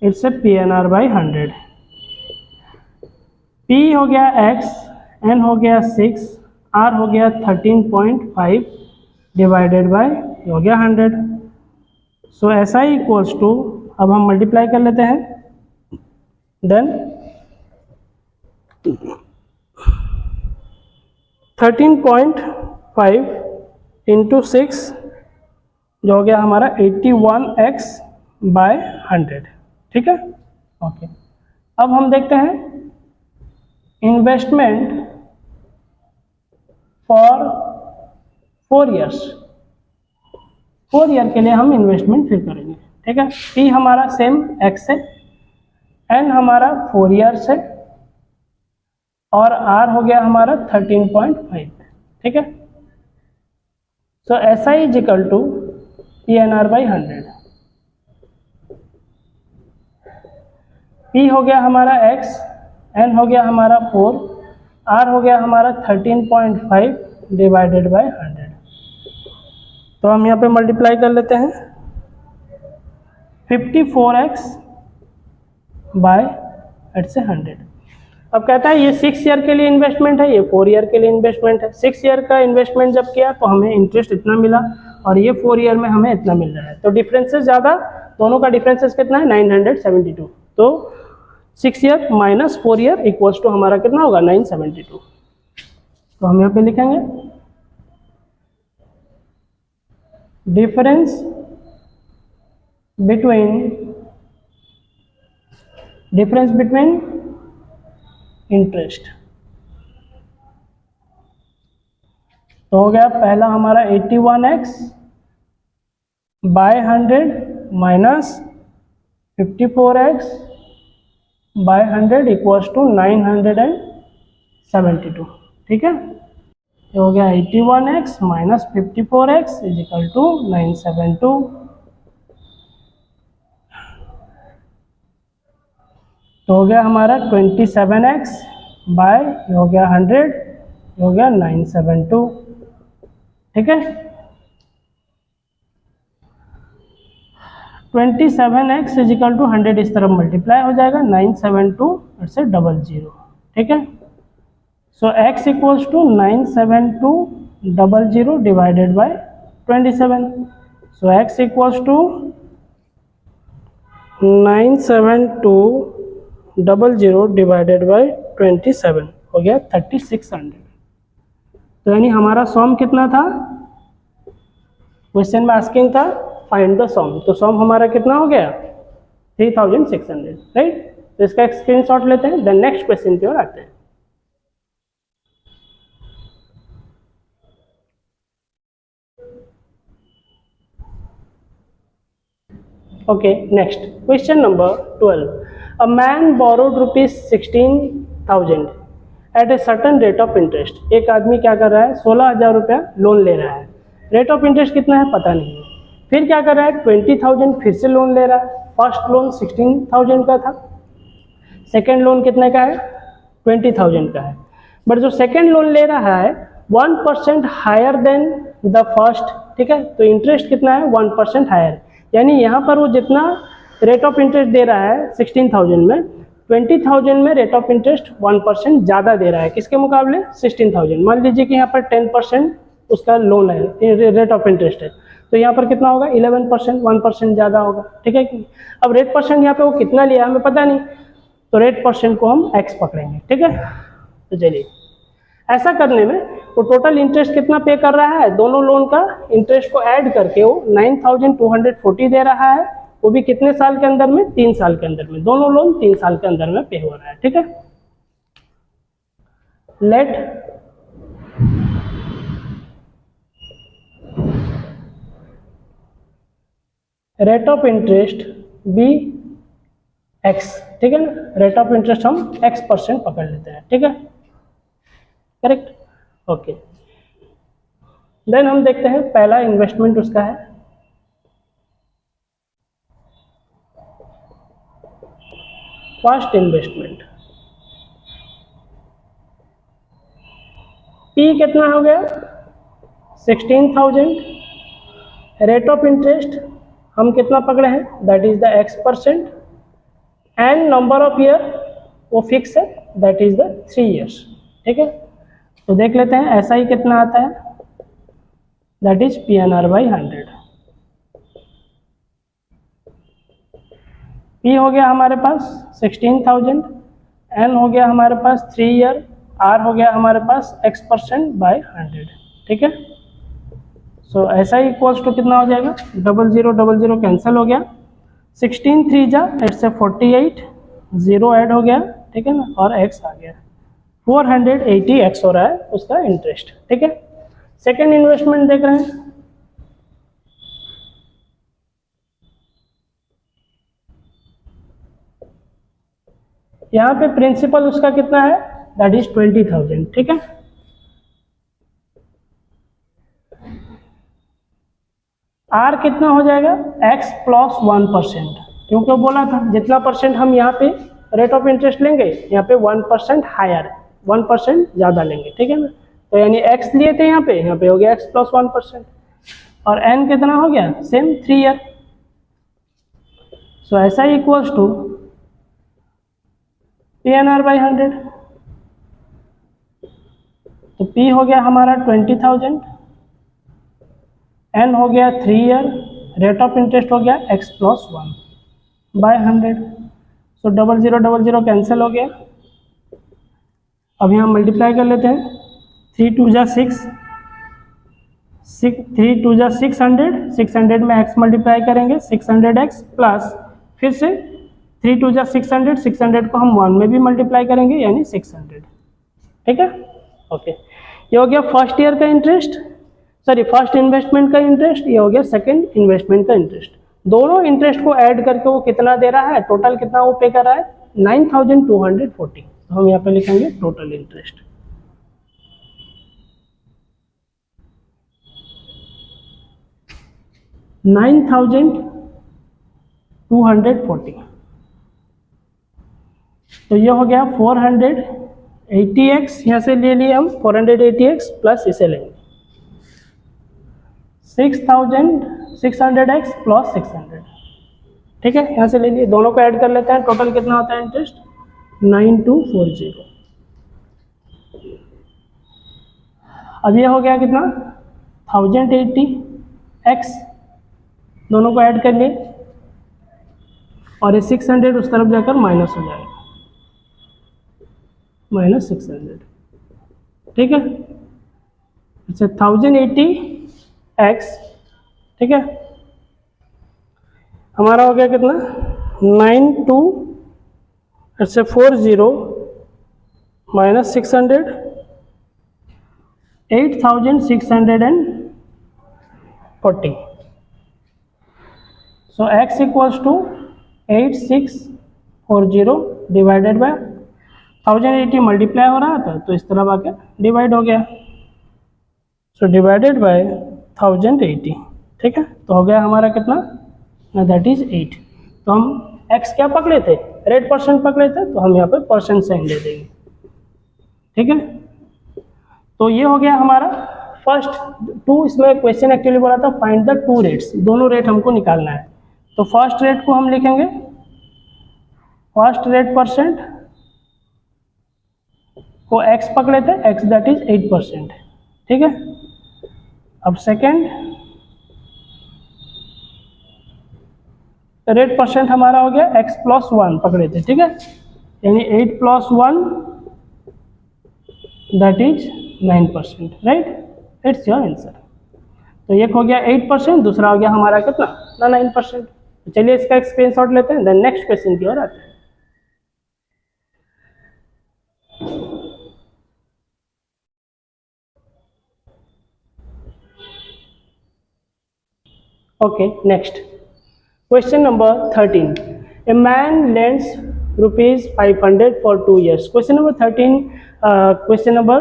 it's a PNR by 100। P हो गया x, N हो गया 6, R हो गया 13.5 डिवाइडेड बाय हो गया 100। सो SI इक्वल्स टू, अब हम मल्टीप्लाई कर लेते हैं, देन 13.5 इंटू 6 जो हो गया हमारा 81x बाय 100, ठीक है। ओके, अब हम देखते हैं इन्वेस्टमेंट फॉर 4 ईयर्स। 4 ईयर के लिए हम इन्वेस्टमेंट फिर करेंगे, ठीक है। पी हमारा सेम एक्स है, एन हमारा 4 ईयर्स है, और आर हो गया हमारा 13.5, ठीक है। So S I is equal to PNR by 100। P हो गया हमारा x, एन हो गया हमारा 4, आर हो गया हमारा 13.5 डिवाइडेड बाय 100। तो हम यहाँ पे मल्टीप्लाई कर लेते हैं 54x बाय 100। अब कहता है ये 6 ईयर के लिए इन्वेस्टमेंट है, ये 4 ईयर के लिए इन्वेस्टमेंट है। 6 ईयर का इन्वेस्टमेंट जब किया तो हमें इंटरेस्ट इतना मिला, और ये 4 ईयर में हमें इतना मिल रहा है। तो डिफरेंसेस ज़्यादा, दोनों का डिफरेंसेस कितना है 972। तो 6 year minus 4 year equals to हमारा कितना होगा 972। तो हम यहाँ पे लिखेंगे डिफरेंस बिटवीन इंटरेस्ट। तो हो गया पहला हमारा 81x by 100 minus 54x by 100 equals to 972, ठीक है। ये हो गया 81x minus 54x is equal to 972। तो हो गया हमारा 27x बाय हो गया 100, हो गया 972, ठीक है। 27x इज इक्वल टू 100 इस तरफ मल्टीप्लाई हो जाएगा, 972 फिर से 00, ठीक है। So x equals to 97200 divided by 27। So x equals to 97200 divided by 27 हो गया 3600। तो यानी हमारा सॉम कितना था, क्वेश्चन में आस्किंग था फाइंड द सॉम, तो सॉम हमारा कितना हो गया 3600, राइट। तो इसका एक स्क्रीनशॉट लेते हैं, देन नेक्स्ट क्वेश्चन की ओर आते हैं। Okay, next question number 12. A man borrowed rupees 16,000 at a certain rate of interest. एक आदमी क्या कर रहा है 16,000 रुपया लोन ले रहा है, रेट ऑफ इंटरेस्ट कितना है पता नहीं है। फिर क्या कर रहा है 20,000 फिर से लोन ले रहा है। फर्स्ट लोन 16,000 का था, सेकेंड लोन कितने का है 20,000 का है। बट जो सेकेंड लोन ले रहा है 1% हायर देन द फर्स्ट, ठीक है। तो इंटरेस्ट कितना है 1% हायर, यानी यहाँ पर वो जितना रेट ऑफ इंटरेस्ट दे रहा है 16,000 में, 20,000 में रेट ऑफ इंटरेस्ट 1% ज़्यादा दे रहा है किसके मुकाबले 16,000। मान लीजिए कि यहाँ पर 10% उसका लोन है, रेट ऑफ इंटरेस्ट है, तो यहाँ पर कितना होगा 11%, 1% ज़्यादा होगा, ठीक है कि। अब रेट परसेंट यहाँ पे वो कितना लिया हमें पता नहीं, तो रेट परसेंट को हम x पकड़ेंगे, ठीक है। तो चलिए ऐसा करने में वो टोटल इंटरेस्ट कितना पे कर रहा है, दोनों लोन का इंटरेस्ट को ऐड करके वो 9,240 दे रहा है, वो भी कितने साल के अंदर में 3 साल के अंदर में, दोनों लोन 3 साल के अंदर में पे हो रहा है, ठीक है। Let rate of interest be x, ठीक है ना। रेट ऑफ इंटरेस्ट हम x% पकड़ लेते हैं, ठीक है, करेक्ट, ओके। देन हम देखते हैं पहला इन्वेस्टमेंट उसका है फर्स्ट इन्वेस्टमेंट। P कितना हो गया 16,000, रेट ऑफ इंटरेस्ट हम कितना पकड़े हैं that is the x%, and number of year वो फिक्स है दैट इज द 3 ईयर्स, ठीक है। तो देख लेते हैं ऐसा ही कितना आता है, that is PNR by 100। P हो गया हमारे पास 16,000, N हो गया हमारे पास 3 ईयर, R हो गया हमारे पास x% बाई 100, ठीक है। सो ऐसा ही इक्वल्स टू कितना हो जाएगा 0000 कैंसिल हो गया, 16 3 जा 8 से 48, 0 ऐड हो गया, ठीक है ना, और x आ गया 480x हो रहा है उसका इंटरेस्ट, ठीक है। सेकेंड इन्वेस्टमेंट देख रहे हैं यहाँ पे प्रिंसिपल उसका कितना है, दैट इज 20,000, ठीक है। आर कितना हो जाएगा, x प्लस 1%, क्योंकि वो बोला था जितना परसेंट हम यहाँ पे रेट ऑफ इंटरेस्ट लेंगे यहाँ पे 1% हायर, 1% ज़्यादा लेंगे, ठीक है ना। तो यानी x लिए थे यहाँ पे हो गया x प्लस 1%, और n कितना हो गया, सेम 3 ईयर। सो ऐसा इक्वल्स टू PNR बाई 100। तो P हो गया हमारा 20,000, N हो गया 3 ईयर, रेट ऑफ इंटरेस्ट हो गया x प्लस 1 बाय 100। सो 0000 कैंसिल हो गया। अब यहाँ मल्टीप्लाई कर लेते हैं, 3 2 जा 6, 3 2 जा 600, 600 में x मल्टीप्लाई करेंगे 600x प्लस फिर से 3 2 जा 600, 600 को हम 1 में भी मल्टीप्लाई करेंगे यानी 600, ठीक है। ओके, ये हो गया फर्स्ट ईयर का इंटरेस्ट, सॉरी फर्स्ट इन्वेस्टमेंट का इंटरेस्ट, ये हो गया सेकंड इन्वेस्टमेंट का इंटरेस्ट। दोनों इंटरेस्ट को ऐड करके वो कितना दे रहा है, टोटल कितना वो पे कर रहा है, 9,240। तो हम यहाँ पे लिखेंगे टोटल इंटरेस्ट। $9,240। तो ये हो गया 480x, यहाँ से ले लिए हम 480x प्लस इसे लेंगे 6,600x प्लस 600, ठीक है। यहाँ से ले लिए, दोनों को ऐड कर लेते हैं, टोटल कितना होता है इंटरेस्ट, 9,240। अब ये हो गया कितना, 1,080x, दोनों को ऐड कर लिए, और ये 600 उस तरफ जाकर माइनस हो जाएगा, -600, ठीक है। अच्छा 1080x, ठीक है, हमारा हो गया कितना, 9,240 minus 600, 8,640। So x equals to 8640 divided by 1080 multiply हो रहा था तो इस तरफ आके डिवाइड हो गया, सो डिवाइडेड बाय 1080, ठीक है। तो हो गया हमारा कितना, दैट इज 8। तो हम x क्या पकड़े थे, रेट परसेंट पकड़े थे, तो हम यहाँ पे परसेंट साइन दे देंगे, ठीक है। तो ये हो गया हमारा फर्स्ट टू। इसमें क्वेश्चन एक्चुअली बोला था फाइंड द टू रेट्स, दोनों रेट हमको निकालना है। तो फर्स्ट रेट को हम लिखेंगे फर्स्ट रेट परसेंट को x पकड़े थे, x दैट इज 8%, ठीक है। अब सेकेंड रेट परसेंट हमारा हो गया x प्लस 1 पकड़े थे, ठीक है, यानी 8 plus 1 that is 9%, right. It's your answer. तो एक हो गया 8%, दूसरा हो गया हमारा कितना ना 9%। तो चलिए इसका स्क्रीनशॉट लेते हैं, देन नेक्स्ट क्वेश्चन की ओर आते हैं। Okay, next question number 13. A man lends rupees 500 for 2 years. Question number 13 question number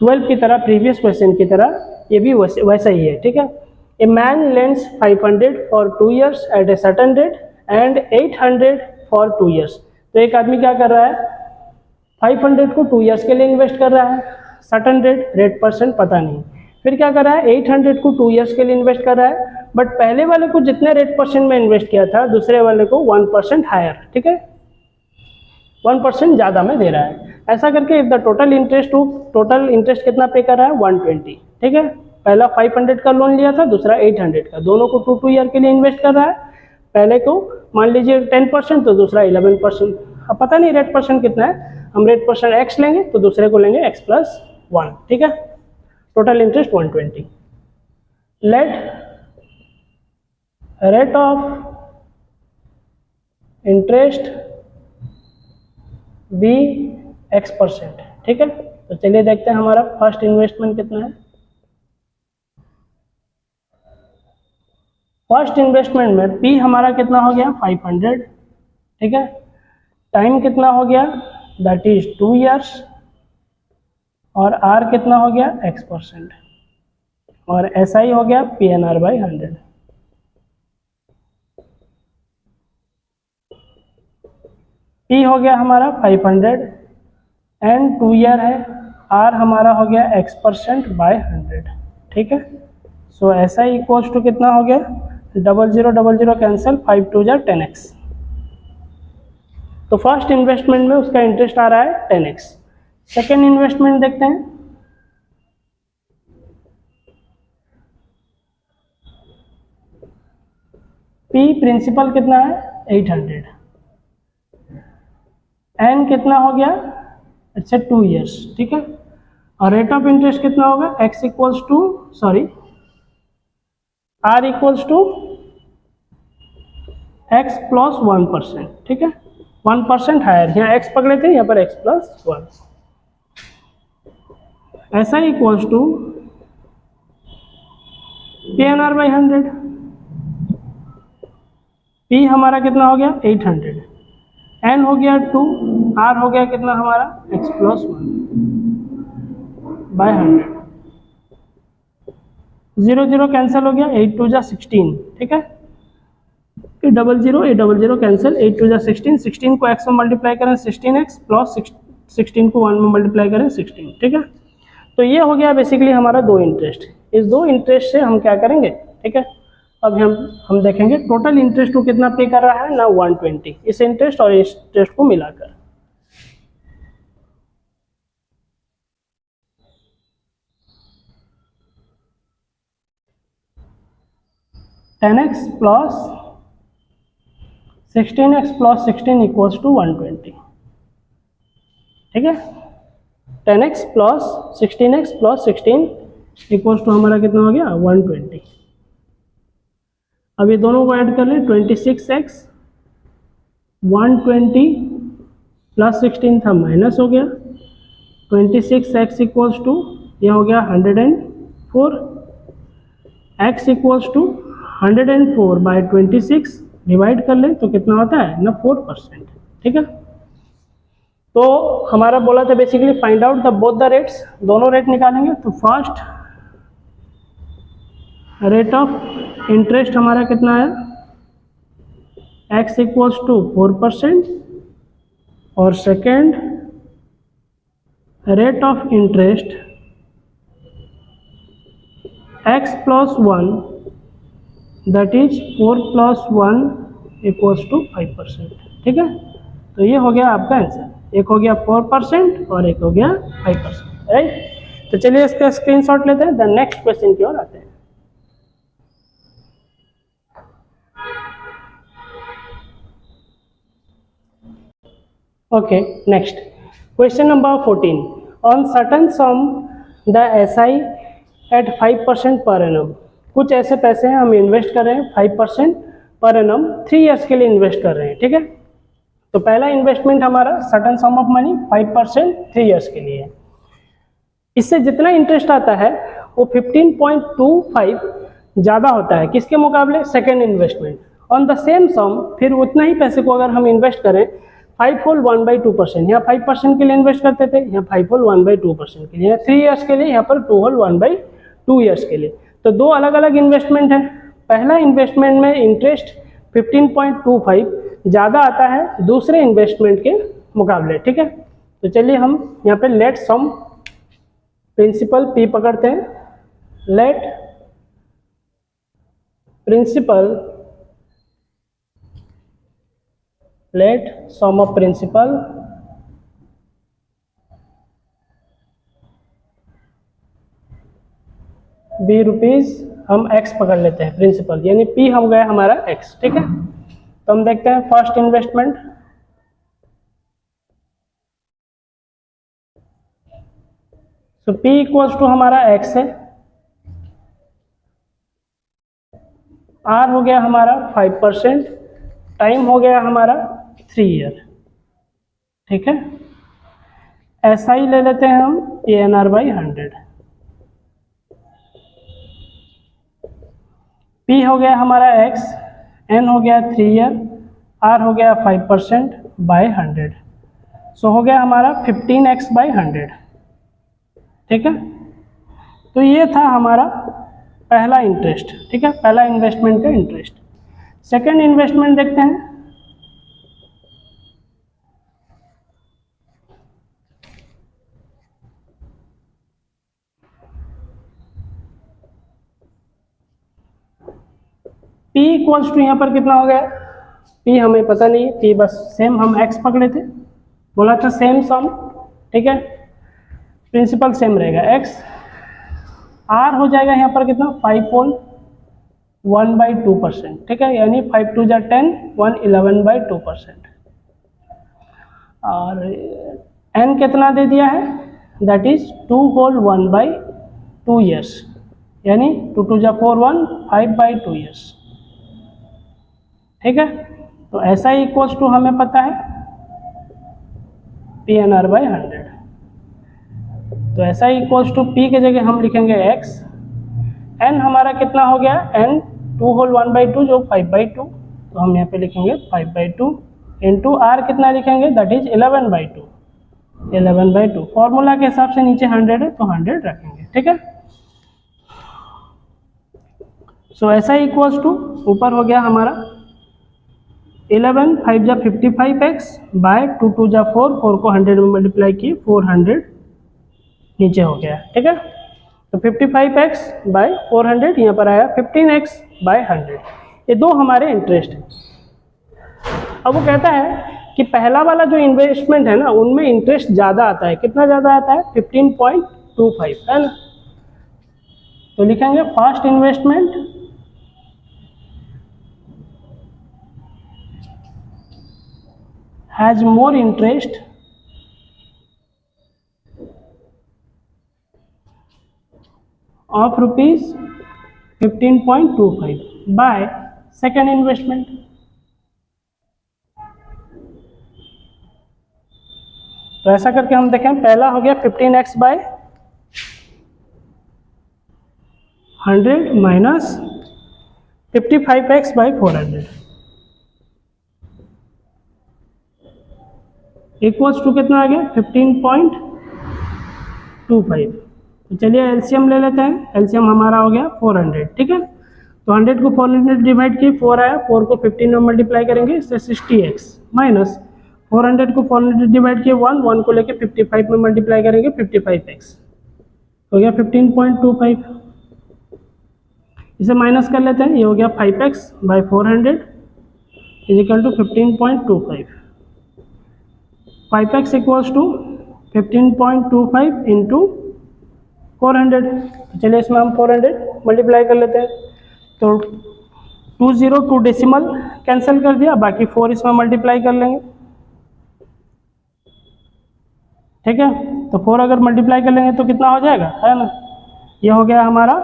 12 की तरह, प्रीवियस क्वेश्चन की तरह ये भी वैसा ही है, ठीक है। A man lends 500 for 2 years at a certain rate and 800 for 2 years. तो एक आदमी क्या कर रहा है, 500 को 2 years के लिए इन्वेस्ट कर रहा है, सर्टन रेट परसेंट पता नहीं, फिर क्या कर रहा है 800 को 2 years के लिए इन्वेस्ट कर रहा है, बट पहले वाले को जितने रेट परसेंट में इन्वेस्ट किया था दूसरे वाले को 1% हायर, ठीक है, 1% ज़्यादा में दे रहा है। ऐसा करके इफ द टोटल इंटरेस्ट कितना पे कर रहा है, 120, ठीक है। पहला 500 का लोन लिया था, दूसरा 800 का, दोनों को 2 ईयर के लिए इन्वेस्ट कर रहा है। पहले को मान लीजिए 10% तो दूसरा 11%। अब पता नहीं रेट परसेंट कितना है, हम रेट परसेंट x लेंगे तो दूसरे को लेंगे x प्लस 1, ठीक है। Total interest 120। Let rate of interest be x%, ठीक है। तो चलिए देखते हैं हमारा फर्स्ट इन्वेस्टमेंट कितना है। फर्स्ट इन्वेस्टमेंट में P हमारा कितना हो गया 500, ठीक है। टाइम कितना हो गया, दैट इज 2 ईयर्स, और आर कितना हो गया, x%, और ऐसा ही हो गया PNR/100। P हो गया हमारा 500 एंड 2 ईयर है, R हमारा हो गया x%/100, ठीक है। सो ऐसा ही इक्वल्स टू कितना हो गया, 0000 कैंसिल, 5 2 जा 10x। तो फर्स्ट इन्वेस्टमेंट में उसका इंटरेस्ट आ रहा है 10x। सेकेंड इन्वेस्टमेंट देखते हैं। P प्रिंसिपल कितना है, 800, एन कितना हो गया, अच्छा 2 ईयर्स, ठीक है। और रेट ऑफ इंटरेस्ट कितना होगा, x equals to r equals to x plus 1%, ठीक है। 1% हायर, यहाँ x पकड़े थे, यहाँ पर x+1, ऐसा इक्वल्स टू PNR/100। P हमारा कितना हो गया, 800, n हो गया 2, r हो गया कितना हमारा, x+1/100। 0 0 कैंसिल हो गया, 8 2 जा 16, ठीक है। 00 कैंसिल, 8 2 जा 16, 16 को x में मल्टीप्लाई करें 16x, प्लस 16 को 1 में मल्टीप्लाई करें 16, ठीक है। तो ये हो गया बेसिकली हमारा दो इंटरेस्ट। इस दो इंटरेस्ट से हम क्या करेंगे, ठीक है। अब हम देखेंगे टोटल इंटरेस्ट को कितना पे कर रहा है ना, 120, इस इंटरेस्ट और इस इंटरेस्ट को मिलाकर। (10x + 16x + 16 = 120), ठीक है। 10x + 16x + 16 = हमारा कितना हो गया, 120। अब ये दोनों को ऐड कर लें, 26x 120 + 16 था, माइनस हो गया, 26x = यह हो गया 104, x = 104/26 डिवाइड कर लें तो कितना होता है ना, 4%, ठीक है। तो हमारा बोला था basically find out the both the rates, दोनों रेट निकालेंगे। तो फर्स्ट रेट ऑफ इंटरेस्ट हमारा कितना है, x = 4%, और second rate of interest x + 1, that is 4 + 1 = 5%, ठीक है। तो ये हो गया आपका आंसर, एक हो गया 4% और एक हो गया 5%, राइट। तो चलिए इसका स्क्रीनशॉट लेते हैं, द नेक्स्ट क्वेश्चन की ओर आते हैं। Okay, next question number 14. On certain sum the SI at 5% per annum. कुछ ऐसे पैसे हैं हम इन्वेस्ट कर रहे हैं 5% पर एनम 3 इयर्स के लिए इन्वेस्ट कर रहे हैं, ठीक है। तो पहला इन्वेस्टमेंट हमारा certain some of money 5% 3 years के लिए। इससे जितना इंटरेस्ट आता है वो 15.25 ज़्यादा होता है किसके मुकाबले, second investment. On the same sum, फिर उतना ही पैसे को अगर हम इन्वेस्ट करें 5 होल 1/2%, यहाँ 5% के लिए इन्वेस्ट करते थे, यहाँ 5 होल 1/2% के लिए, 3 इयर्स के लिए, यहाँ पर 2 होल 1/2 ईयर्स के लिए। तो दो अलग अलग इन्वेस्टमेंट है। पहला इन्वेस्टमेंट में इंटरेस्ट 15.25 ज़्यादा आता है दूसरे इन्वेस्टमेंट के मुकाबले, ठीक है। तो चलिए हम यहाँ पे लेट सम प्रिंसिपल P पकड़ते हैं, let principal, let sum of principal be rupees, हम x पकड़ लेते हैं प्रिंसिपल, यानी P हो गया हमारा x, ठीक है। तो हम देखते हैं फर्स्ट इन्वेस्टमेंट, तो P = हमारा x है, R हो गया हमारा 5%, टाइम हो गया हमारा 3 ईयर, ठीक है। SI ले लेते हैं हम PNR/100, P हो गया हमारा x, N हो गया 3 ईयर, R हो गया 5%, बाय 100। सो हो गया हमारा 15x बाय 100। ठीक है, तो ये था हमारा पहला इंटरेस्ट। ठीक है, पहला इन्वेस्टमेंट का इंटरेस्ट। सेकंड इन्वेस्टमेंट देखते हैं। P इक्वल्स टू यहाँ पर कितना हो गया? P हमें पता नहीं है, P बस सेम हम x पकड़े थे, बोला था सेम सम। ठीक है, प्रिंसिपल सेम रहेगा x। R हो जाएगा यहाँ पर कितना? 5.1/2%। ठीक है, यानी 5 2 जा 10, 1 11/2%। और n कितना दे दिया है? दैट इज 2 होल 1/2 ईयर्स, यानी 2 2 जा 4 1 5/2 ईयर्स। ठीक है, तो ऐसा ही इक्वल्स टू हमें पता है PNR बाय 100। तो ऐसा ही इक्वल्स टू P के जगह हम लिखेंगे x। n हमारा कितना हो गया? n 2 होल 1/2 जो 5/2, तो हम यहाँ पे लिखेंगे 5/2 इंटू r कितना लिखेंगे? That is 11/2। 11/2 फॉर्मूला के हिसाब से नीचे 100 है तो 100 रखेंगे। ठीक है, सो ऐसा ही इक्वल्स टू ऊपर हो गया हमारा 11 5 जा 55x बाय 2 2 जा 4, 4 को 100 में मल्टीप्लाई किए 400 नीचे हो गया। ठीक है, तो 55x बाय 400 यहाँ पर आया 15x बाय 100। ये दो हमारे इंटरेस्ट हैं। अब वो कहता है कि पहला वाला जो इन्वेस्टमेंट है ना, उनमें इंटरेस्ट ज़्यादा आता है। कितना ज़्यादा आता है? 15.25 है ना। तो लिखेंगे first investment has more interest of rupees 15.25 by second investment। तो ऐसा करके हम देखें, पहला हो गया 15x by 100 minus 55x by 400 equals to कितना आ गया? 15.25। तो चलिए एलसीएम ले लेते हैं। एलसीएम हमारा हो गया 400। ठीक है, तो 100 को 400 डिवाइड किए 4 आया, 4 को 15 में मल्टीप्लाई करेंगे इससे 60x माइनस 400 को 400 डिवाइड किए 1, 1 को लेके 55 में मल्टीप्लाई करेंगे 55x हो गया 15.25। इसे माइनस कर लेते हैं, ये हो गया 5x by 400 is equal to 15.25। 5x equals to 15.25 into 400। चलिए इसमें हम 400 मल्टीप्लाई कर लेते हैं। तो 20 2 डेसिमल कैंसिल कर दिया, बाकी 4 इसमें मल्टीप्लाई कर लेंगे। ठीक है, तो 4 अगर मल्टीप्लाई कर लेंगे तो कितना हो जाएगा, है ना? ये हो गया हमारा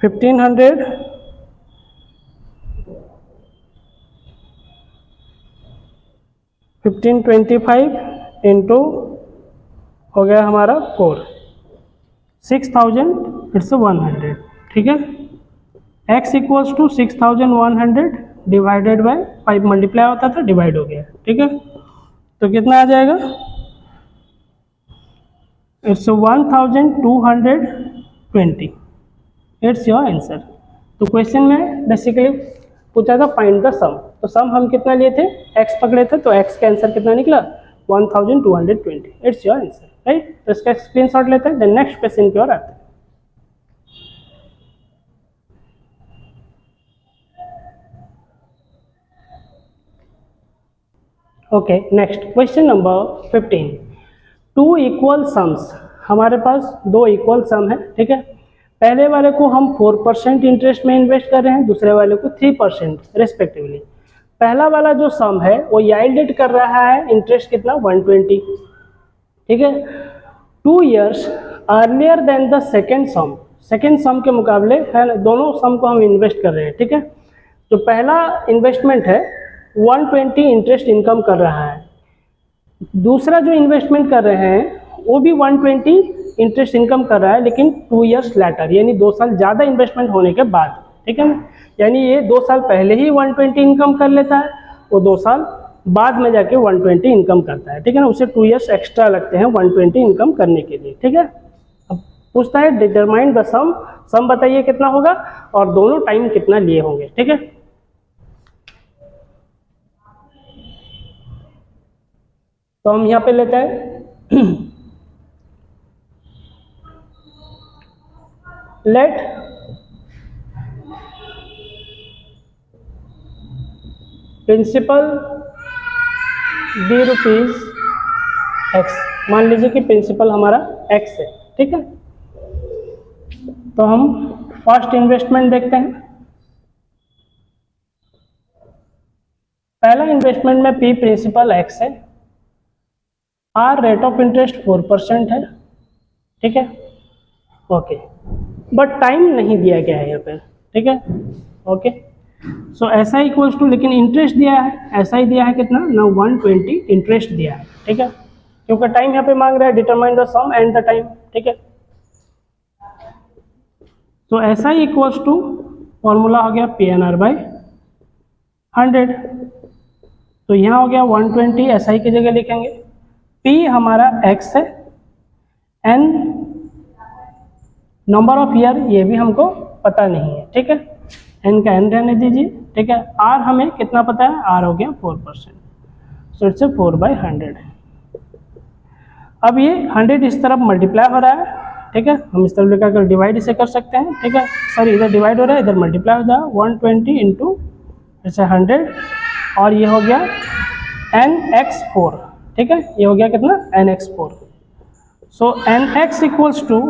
1500 1525 इंटू हो गया हमारा 4 6000 फिर से 100। ठीक है, x equals to 6100 divided by 5 multiply होता था, डिवाइड हो गया। ठीक है, तो कितना आ जाएगा? इट्स 1220। It's your answer. तो क्वेश्चन में बेसिकली पूछा था फाइंड द सम। तो सम हम कितना लिए थे? x पकड़े थे, तो x का आंसर कितना निकला? 1220। It's your answer, right. तो इसका स्क्रीनशॉट लेते हैं, देन नेक्स्ट क्वेश्चन की ओर आते हैं। Okay, next question number 15। 2 equal sums. हमारे पास 2 इक्वल सम है। ठीक है, पहले वाले को हम 4% इंटरेस्ट में इन्वेस्ट कर रहे हैं, दूसरे वाले को 3% रेस्पेक्टिवली। पहला वाला जो सम है वो याइल्डेड कर रहा है इंटरेस्ट कितना? 120। ठीक है, 2 years earlier than the second sum. Second sum के मुकाबले है ना, दोनों सम को हम इन्वेस्ट कर रहे हैं। ठीक है, तो पहला इन्वेस्टमेंट है 120 इंटरेस्ट इनकम कर रहा है, दूसरा जो इन्वेस्टमेंट कर रहे हैं वो भी 120 इंटरेस्ट इनकम कर रहा है, लेकिन 2 years लेटर, यानी 2 साल ज़्यादा इन्वेस्टमेंट होने के बाद। ठीक है ना। यानी ये 2 साल पहले ही 120 इनकम कर लेता है, वो 2 साल बाद में जाके 120 इनकम करता है, ठीक है ना। उसे 2 इयर्स एक्स्ट्रा लगते हैं 120 इनकम करने के लिए, ठीक है। अब पूछता है डिटरमाइन द सम, सम बताइए कितना होगा और दोनों टाइम कितना लिए होंगे, ठीक है। तो हम यहाँ पे लेते हैं let principal be rupees x. मान लीजिए कि प्रिंसिपल हमारा एक्स है, ठीक है। तो हम फर्स्ट इन्वेस्टमेंट देखते हैं। पहला इन्वेस्टमेंट में पी प्रिंसिपल एक्स है, आर रेट ऑफ इंटरेस्ट 4% है, ठीक है, ओके। बट टाइम नहीं दिया गया है यहाँ पे, ठीक है, ओके। सो ऐसा इक्वल्स टू, लेकिन इंटरेस्ट दिया है, ऐसा ही दिया है कितना ना 120 इंटरेस्ट दिया है, ठीक है, क्योंकि टाइम यहाँ पे मांग रहा है, determine the sum and the time, ठीक है। तो ऐसा ही इक्वल्स टू फॉर्मूला हो गया पी एन आर बाई 100। तो यहाँ हो गया 120, ऐसा ही की जगह लिखेंगे। पी हमारा एक्स है, एन नंबर ऑफ ईयर ये भी हमको पता नहीं है, ठीक है, एन का एन रहने दीजिए, ठीक है। आर हमें कितना पता है, आर हो गया 4%, सो इट्स 4/100। अब ये 100 इस तरफ मल्टीप्लाई हो रहा है, ठीक है, हम इस तरफ लेकर डिवाइड इसे कर सकते हैं, ठीक है। सॉरी, इधर डिवाइड हो रहा है, इधर मल्टीप्लाई हो जाएगा 120 इंटू 100, और ये हो गया nx4, ठीक है, ये हो गया कितना nx4। So nx equals to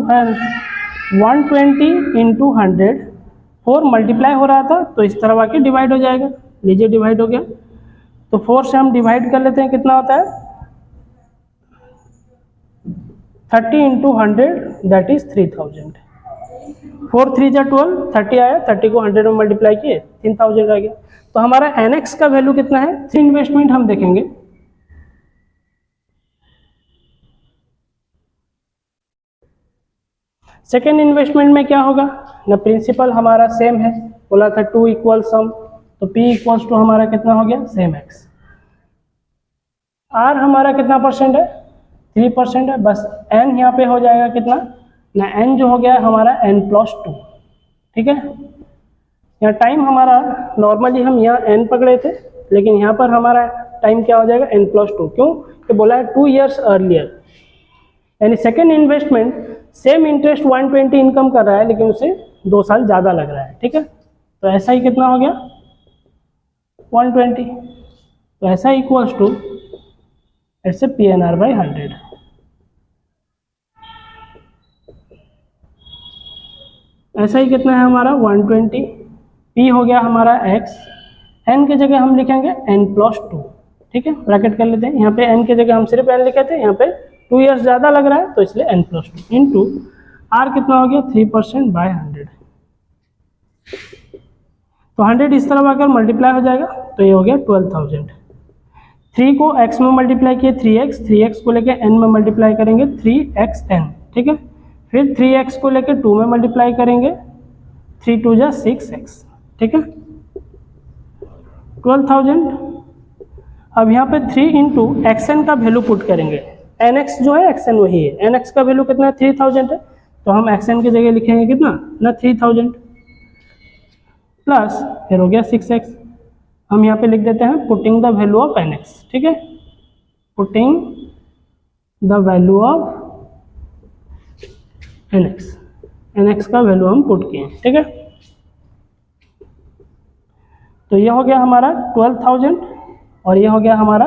120 into 100, 4 multiply हो रहा था तो इस तरफ आके डिवाइड हो जाएगा, लीजिए डिवाइड हो गया। तो 4 से हम डिवाइड कर लेते हैं, कितना होता है 30 इंटू 100, दैट इज 3000। 4 3 जा 12, 30 आया, 30 को 100 में मल्टीप्लाई किए 3000 आ गया। तो हमारा nx का वैल्यू कितना है। 3 इन्वेस्टमेंट हम देखेंगे। सेकेंड इन्वेस्टमेंट में क्या होगा ना, प्रिंसिपल हमारा सेम है, बोला था 2 इक्वल सम, तो p इक्वल्स टू हमारा कितना हो गया सेम x। r हमारा कितना परसेंट है 3% है, बस n यहाँ पे हो जाएगा कितना ना, n जो हो गया हमारा n+2, ठीक है। यहाँ टाइम हमारा नॉर्मली हम यहाँ n पकड़े थे, लेकिन यहाँ पर हमारा टाइम क्या हो जाएगा n+2, क्यों कि बोला है 2 इयर्स अर्लियर, यानी second investment same interest 120 income कर रहा है, लेकिन उसे 2 साल ज़्यादा लग रहा है, ठीक है। तो ऐसा ही कितना हो गया 120, तो ऐसा इक्वल्स टू इट्स PNR/100। ऐसा ही कितना है हमारा 120, p हो गया हमारा x, n के जगह हम लिखेंगे n+2, ठीक है, ब्रैकेट कर लेते हैं। यहाँ पे n के जगह हम सिर्फ n लिखे थे, यहाँ पे 2 इयर्स ज़्यादा लग रहा है तो इसलिए n+2 इंटू r कितना हो गया 3%/100। तो 100 इस तरफ आकर मल्टीप्लाई हो जाएगा, तो ये हो गया 12000। 3 को x में मल्टीप्लाई किए 3x, 3x को लेके n में मल्टीप्लाई करेंगे 3xn, ठीक है। फिर 3x को लेके 2 में मल्टीप्लाई करेंगे 3 2 जा 6x, ठीक है, 12000। अब यहाँ पे 3 इंटू xn का वैल्यू पुट करेंगे, nx जो है xn वही है, nx का वैल्यू कितना है 3000 है, तो हम xn की जगह लिखेंगे कितना ना 3000 प्लस फिर हो गया 6x। हम यहाँ पे लिख देते हैं putting the value of nx, ठीक है, putting the value of nx का वैल्यू हम पुट किए, ठीक है। तो ये हो गया हमारा 12000 और ये हो गया हमारा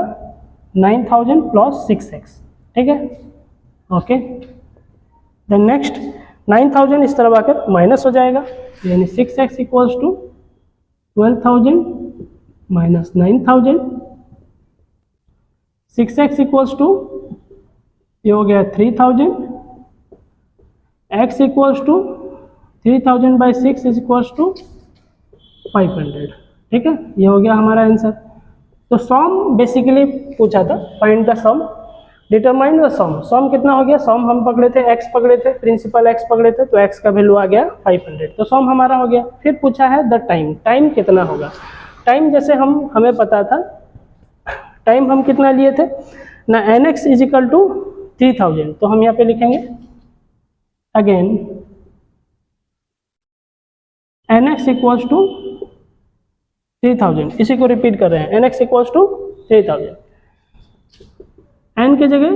9000 प्लस 6x, ठीक है, ओके। देन नेक्स्ट 9000 इस तरफ आकर माइनस हो जाएगा, यानी 6x equals to 12000 minus 9000, 6x equals to ये हो गया 3000, x equals to 3000/6 is equals to 500, ठीक है, ये हो गया हमारा आंसर। तो सम बेसिकली पूछा था, find the sum, determine the sum, sum कितना हो गया, सम हम पकड़े थे x पकड़े थे, प्रिंसिपल x पकड़े थे, तो x का वैल्यू आ गया 500, तो सम हमारा हो गया। फिर पूछा है द टाइम, टाइम कितना होगा। टाइम जैसे हमें पता था, टाइम हम कितना लिए थे ना, nx इज इक्वल टू 3000, तो हम यहाँ पे लिखेंगे अगेन nx इक्वल्स टू 3000, इसी को रिपीट कर रहे हैं, nx इक्वल्स टू 3000, n के जगह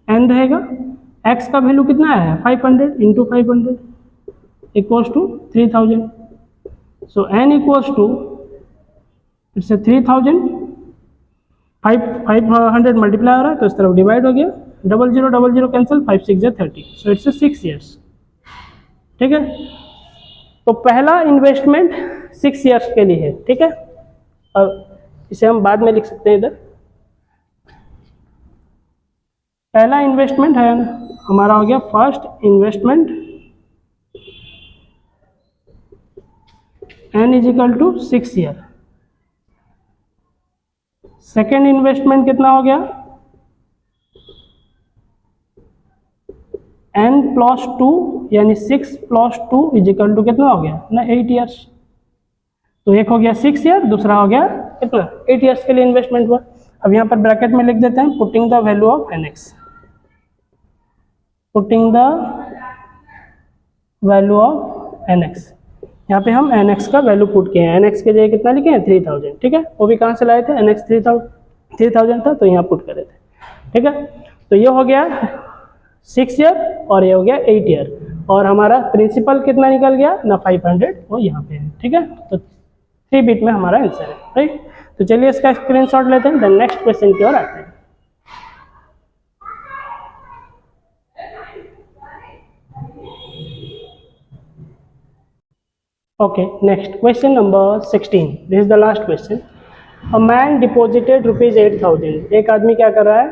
n रहेगा, x का वैल्यू कितना है 500 into 500 equals to 3000, so n equals to it's 3000, 500 multiply हो रहा है तो इस तरफ डिवाइड हो गया, 0000 कैंसिल, 5 6 जा 30, सो इट्स 6 ईयर्स। ठीक है, तो पहला इन्वेस्टमेंट 6 ईयर्स के लिए है। ठीक है, और इसे हम बाद में लिख सकते हैं इधर, पहला इन्वेस्टमेंट है ना हमारा हो गया first investment n is equal to 6 year. Second investment कितना हो गया, n प्लस 2 यानी 6 प्लस 2 इज इक्वल टू कितना हो गया ना 8 ईयर्स, तो एक हो गया 6 ईयर, दूसरा हो गया कितना 8 ईयर्स के लिए इन्वेस्टमेंट हुआ। अब यहाँ पर ब्रैकेट में लिख देते हैं putting the value of nx, putting the value of nx, यहाँ पे हम nx का वैल्यू पुट किए हैं, nx के जगह कितना लिखे हैं 3000। ठीक है, वो भी कहाँ से लाए थे, nx 3000 था तो यहाँ पुट करे थे। ठीक है, तो ये हो गया 6 ईयर और ये हो गया 8 ईयर, और हमारा प्रिंसिपल कितना निकल गया ना 500, वो यहाँ पे है। ठीक है, तो 3 बिट में हमारा आंसर है। राइट, तो चलिए इसका स्क्रीनशॉट लेते हैं, देन नेक्स्ट क्वेश्चन की ओर आते हैं। Okay, next question number 16. This is the last question. A man deposited rupees 8,000. एक आदमी क्या कर रहा है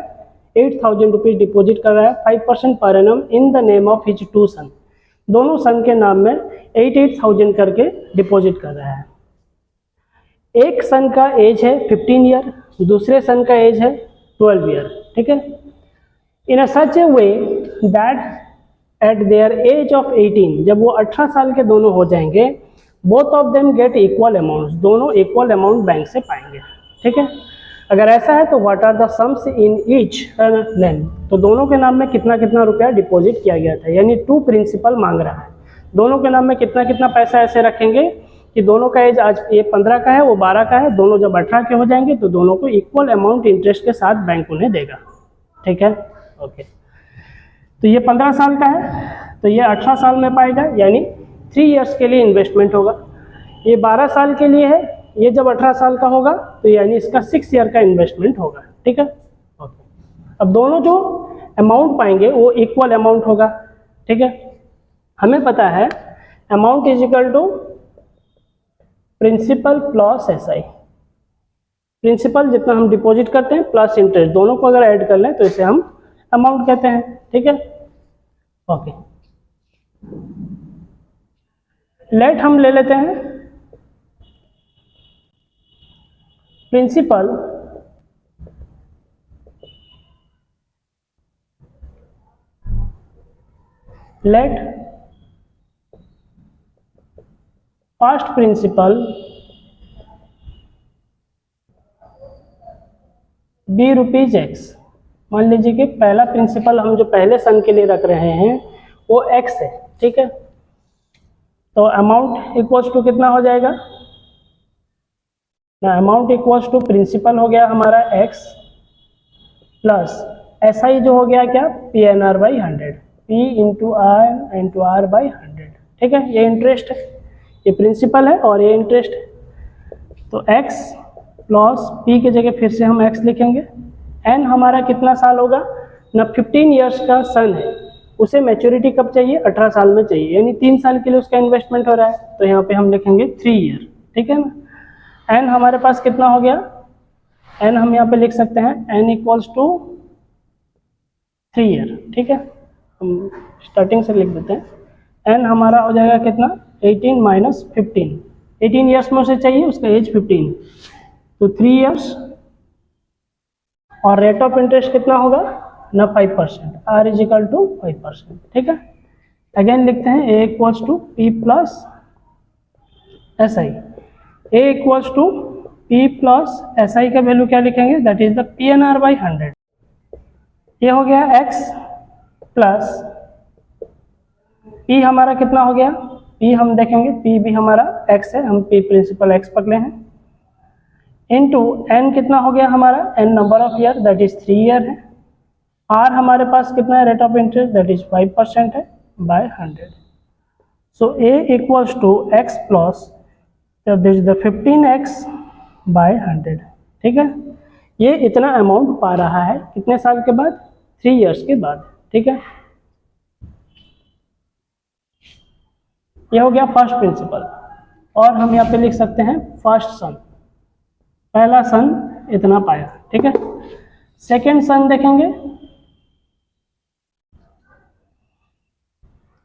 8,000 रुपीज डिपोजिट कर रहा है 5% per annum in the name of his 2 सन, दोनों सन के नाम में 8,000 करके डिपॉजिट कर रहा है। एक सन का एज है 15 ईयर, दूसरे सन का एज है 12 ईयर। ठीक है, in a such a way that at their age of 18, जब वो 18 साल के दोनों हो जाएंगे, both of them get equal amount, दोनों इक्वल अमाउंट बैंक से पाएंगे। ठीक है, अगर ऐसा है तो what are the sums in each name, तो दोनों के नाम में कितना कितना रुपया डिपॉजिट किया गया था, यानी 2 प्रिंसिपल मांग रहा है, दोनों के नाम में कितना कितना पैसा ऐसे रखेंगे कि दोनों का एज आज ये 15 का है वो 12 का है, दोनों जब 18 के हो जाएंगे तो दोनों को इक्वल अमाउंट इंटरेस्ट के साथ बैंक उन्हें देगा। ठीक है, ओके, तो ये 15 साल का है तो ये 18 साल में पाएगा, यानी 3 ईयर्स के लिए इन्वेस्टमेंट होगा। ये 12 साल के लिए है, ये जब 18 साल का होगा तो यानी इसका 6 ईयर का इन्वेस्टमेंट होगा। ठीक है, ओके, अब दोनों जो अमाउंट पाएंगे वो इक्वल अमाउंट होगा। ठीक है, हमें पता है amount is equal to principal plus SI, principal जितना हम डिपॉजिट करते हैं प्लस इंटरेस्ट, दोनों को अगर ऐड कर लें तो इसे हम अमाउंट कहते हैं। ठीक है, ओके, लेट हम ले लेते हैं principal let first principal be rupees x, मान लीजिए कि पहला प्रिंसिपल हम जो पहले सन के लिए रख रहे हैं वो एक्स है। ठीक है, तो अमाउंट इक्वल्स टू कितना हो जाएगा ना, अमाउंट इक्वल्स टू प्रिंसिपल हो गया हमारा एक्स प्लस एसआई जो हो गया क्या P N R by 100, P into R by 100। ठीक है, ये इंटरेस्ट है, ये प्रिंसिपल है और ये इंटरेस्ट है, तो x प्लस p की जगह फिर से हम x लिखेंगे। n हमारा कितना साल होगा ना, 15 ईयर्स का सन है, उसे मैच्योरिटी कब चाहिए 18 साल में चाहिए, यानी 3 साल के लिए उसका इन्वेस्टमेंट हो रहा है, तो यहाँ पे हम लिखेंगे 3 ईयर। ठीक है ना, n हमारे पास कितना हो गया, n हम यहाँ पे लिख सकते हैं n इक्वल्स टू 3 ईयर। ठीक है, हम स्टार्टिंग से लिख देते हैं, n हमारा हो जाएगा कितना 18 माइनस 15, 18 ईयर्स में उसे चाहिए, उसका एज 15, तो 3 ईयर्स, और रेट ऑफ इंटरेस्ट कितना होगा ना 5%, आर इज इक्वल टू 5%। ठीक है, अगेन लिखते हैं A equals to P plus S I. A equals to P plus S I का वैल्यू क्या लिखेंगे, that is the P N R by 100। ये हो गया x प्लस p हमारा कितना हो गया, p हम देखेंगे p भी हमारा x है, हम p प्रिंसिपल x पकड़े हैं, इनटू n कितना हो गया हमारा, n number of year that is 3 year है, r हमारे पास कितना है, rate of interest that is 5% है by 100। So a equals to x plus this is the 15x by 100। ठीक है, ये इतना अमाउंट पा रहा है कितने साल के बाद, 3 इयर्स के बाद। ठीक है, ये हो गया फर्स्ट प्रिंसिपल, और हम यहाँ पे लिख सकते हैं फर्स्ट सन, पहला सन इतना पाया। ठीक है, सेकेंड सन देखेंगे,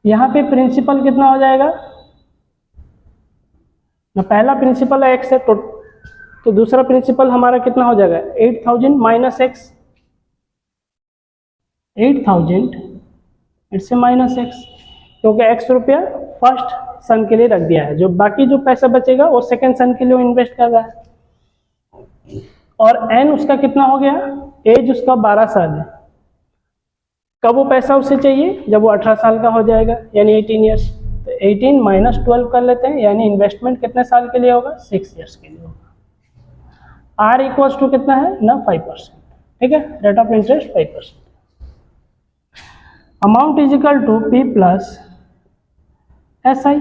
यहाँ पे प्रिंसिपल कितना हो जाएगा ना, पहला प्रिंसिपल है x है, तो दूसरा प्रिंसिपल हमारा कितना हो जाएगा, 8000 माइनस x, 8000 इससे माइनस x, क्योंकि x रुपया फर्स्ट सन के लिए रख दिया है, जो बाकी जो पैसा बचेगा वो सेकंड सन के लिए इन्वेस्ट कर रहा है। और n उसका कितना हो गया, एज उसका 12 साल है, कब वो पैसा उसे चाहिए, जब वो 18 साल का हो जाएगा, यानी 18 ईयर्स। तो 18 माइनस 12 कर लेते हैं, यानी इन्वेस्टमेंट कितने साल के लिए होगा, 6 ईयर्स के लिए होगा। r इक्वल्स टू कितना है ना, 5%। ठीक है, rate of interest 5%। Amount is equal to P plus S I,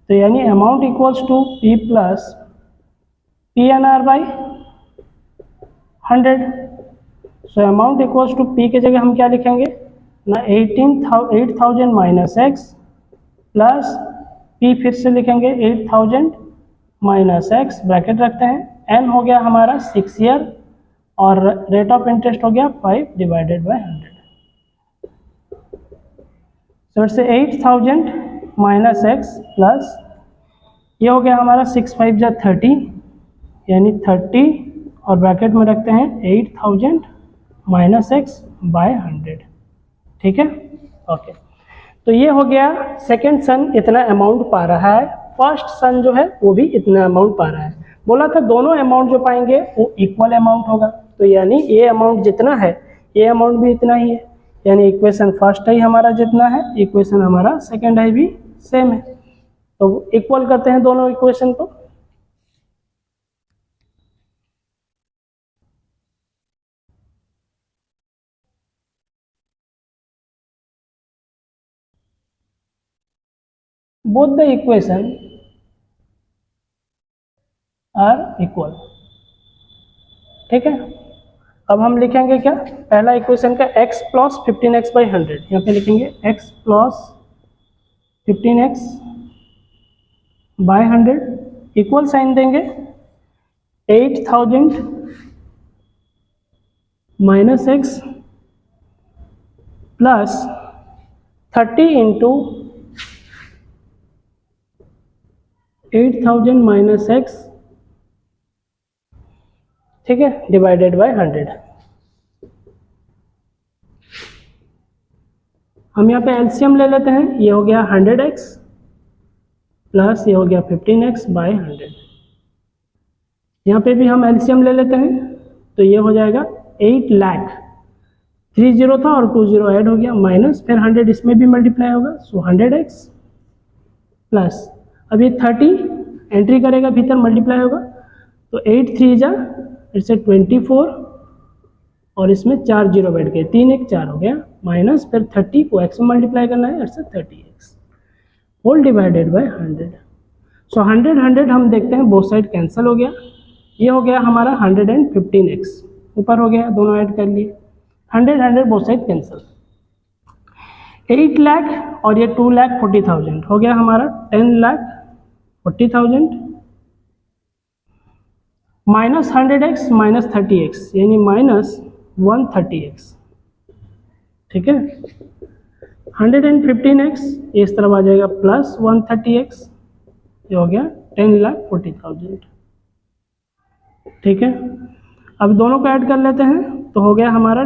तो यानी amount equals to P plus P N R by 100। So amount equals to P की जगह हम क्या लिखेंगे ना, 8000 माइनस एक्स प्लस पी, फिर से लिखेंगे 8000 माइनस एक्स, ब्रैकेट रखते हैं, एन हो गया हमारा 6 ईयर, और रेट ऑफ इंटरेस्ट हो गया 5 डिवाइडेड बाई 100। तो इट्स 8000 माइनस एक्स प्लस ये हो गया हमारा 6 5 जा 30, यानी 30, और ब्रैकेट में रखते हैं 8000 माइनस एक्स बाय 100। ठीक है, ओके। तो ये हो गया सेकंड सन इतना अमाउंट पा रहा है, फर्स्ट सन जो है वो भी इतना अमाउंट पा रहा है। बोला था दोनों अमाउंट जो पाएंगे वो इक्वल अमाउंट होगा, तो यानी ये अमाउंट जितना है ये अमाउंट भी इतना ही है, यानी इक्वेशन फर्स्ट है हमारा जितना है, इक्वेशन हमारा सेकंड है भी सेम है, तो इक्वल करते हैं दोनों इक्वेशन को। Both the equation are equal. ठीक है, अब हम लिखेंगे क्या, पहला इक्वेशन का x प्लस 15x बाई 100, यहाँ पे लिखेंगे x plus 15x by 100 equal sign देंगे 8000 minus x plus 30 into 8000 minus x, ठीक है, डिवाइडेड बाय 100। हम यहाँ पे एलसीएम ले लेते हैं, ये हो गया 100x प्लस ये हो गया 15x बाय 100। यहाँ पे भी हम एलसीएम ले लेते हैं, तो ये हो जाएगा 8 लाख, 30 था और 20 ऐड हो गया, माइनस फिर 100 इसमें भी मल्टीप्लाई होगा, सो 100x प्लस अब ये 30 एंट्री करेगा भीतर, मल्टीप्लाई होगा, तो 8 3 जा इससे 24 और इसमें 4 जीरो बैठ गए, 3 1 4 हो गया, माइनस फिर 30 को x में मल्टीप्लाई करना है, इससे 30x होल डिवाइडेड बाय 100। सो 100 100 हम देखते हैं बोथ साइड कैंसिल हो गया, ये हो गया हमारा 115x, ऊपर हो गया, दोनों ऐड कर लिए, 100 100 बोथ साइड कैंसिल। 8 लाख और ये 2,40,000 हो गया हमारा 10,40,000 माइनस 100x माइनस 30x, यानी माइनस 130x। ठीक है, 115x इस तरफ आ जाएगा प्लस 130x, ये हो गया 10,40,000। ठीक है, अब दोनों को ऐड कर लेते हैं तो हो गया हमारा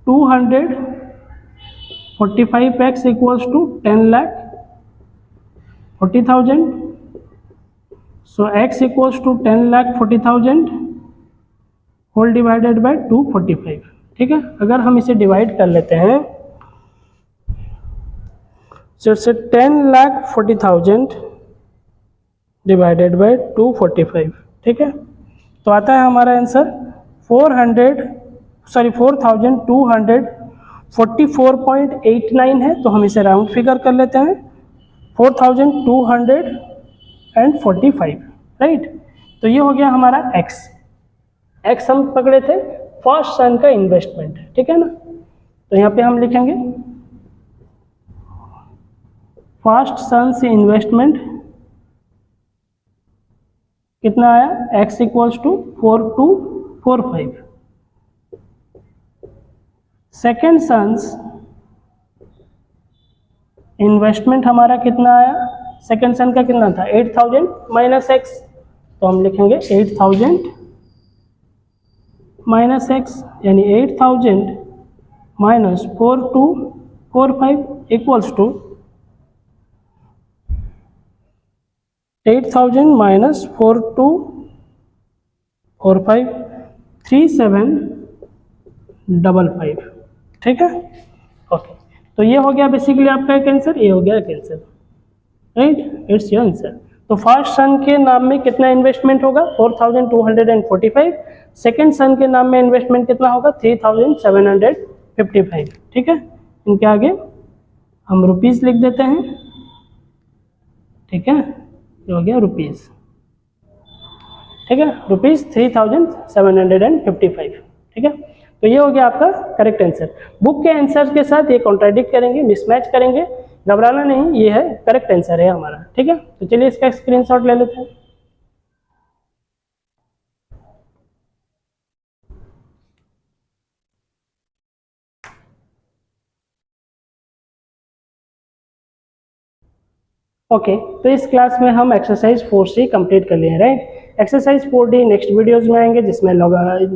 245x equals to 10,40,000. So x equals to 10,40,000 whole divided by 245. ठीक है, अगर हम इसे डिवाइड कर लेते हैं जैसे 10,40,000 डिवाइडेड बाय 245. ठीक है, तो आता है हमारा आंसर 4,244.89 है. तो हम इसे राउंड फिगर कर लेते हैं 4,245. राइट, तो ये हो गया हमारा x. x हम पकड़े थे फर्स्ट सन का इन्वेस्टमेंट. ठीक है ना, तो यहाँ पे हम लिखेंगे फर्स्ट सन से इन्वेस्टमेंट कितना आया, x equals to 4,245. Second son's investment हमारा कितना आया, सेकेंड सन का कितना था 8,000 माइनस एक्स. तो हम लिखेंगे 8,000 माइनस एक्स, यानी 8,000 माइनस 4,245 इक्वल्स टू 8,000 माइनस 4,245 3,755. ठीक है, ओके. तो ये हो गया बेसिकली आपका एक आंसर, ये हो गया एक answer. Right, it's your answer. तो फर्स्ट सन के नाम में कितना इन्वेस्टमेंट होगा 4,245. सेकेंड सन के नाम में इन्वेस्टमेंट कितना होगा 3,755. ठीक है, इनके आगे हम रुपीस लिख देते हैं. ठीक है, ये हो गया रुपीस. ठीक है, रुपीस 3,755. ठीक है, तो ये हो गया आपका करेक्ट आंसर. बुक के आंसर के साथ ये कॉन्ट्राडिक्ट करेंगे, मिसमैच करेंगे, घबराना नहीं, ये है करेक्ट आंसर है हमारा. ठीक है, तो चलिए इसका स्क्रीनशॉट ले लेते हैं. ओके, तो इस क्लास में हम एक्सरसाइज 4C कंप्लीट कर लिए हैं. Right, exercise 4D next videos में आएंगे, जिसमें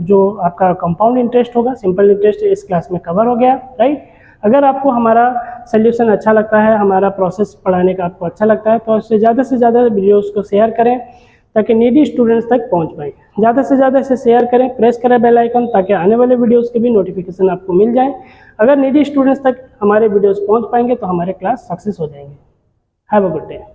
जो आपका कंपाउंड इंटरेस्ट होगा, सिंपल इंटरेस्ट इस क्लास में कवर हो गया. राइट, अगर आपको हमारा सोल्यूशन अच्छा लगता है, हमारा प्रोसेस पढ़ाने का आपको अच्छा लगता है, तो उससे ज़्यादा वीडियोस को शेयर करें ताकि नीडी स्टूडेंट्स तक पहुंच पाए. ज़्यादा से ज़्यादा इसे शेयर करें, प्रेस करें बेल आइकन, ताकि आने वाले वीडियोस के भी नोटिफिकेशन आपको मिल जाए. अगर नीडी स्टूडेंट्स तक हमारे वीडियोस पहुंच पाएंगे तो हमारे क्लास सक्सेस हो जाएंगे. Have a good day.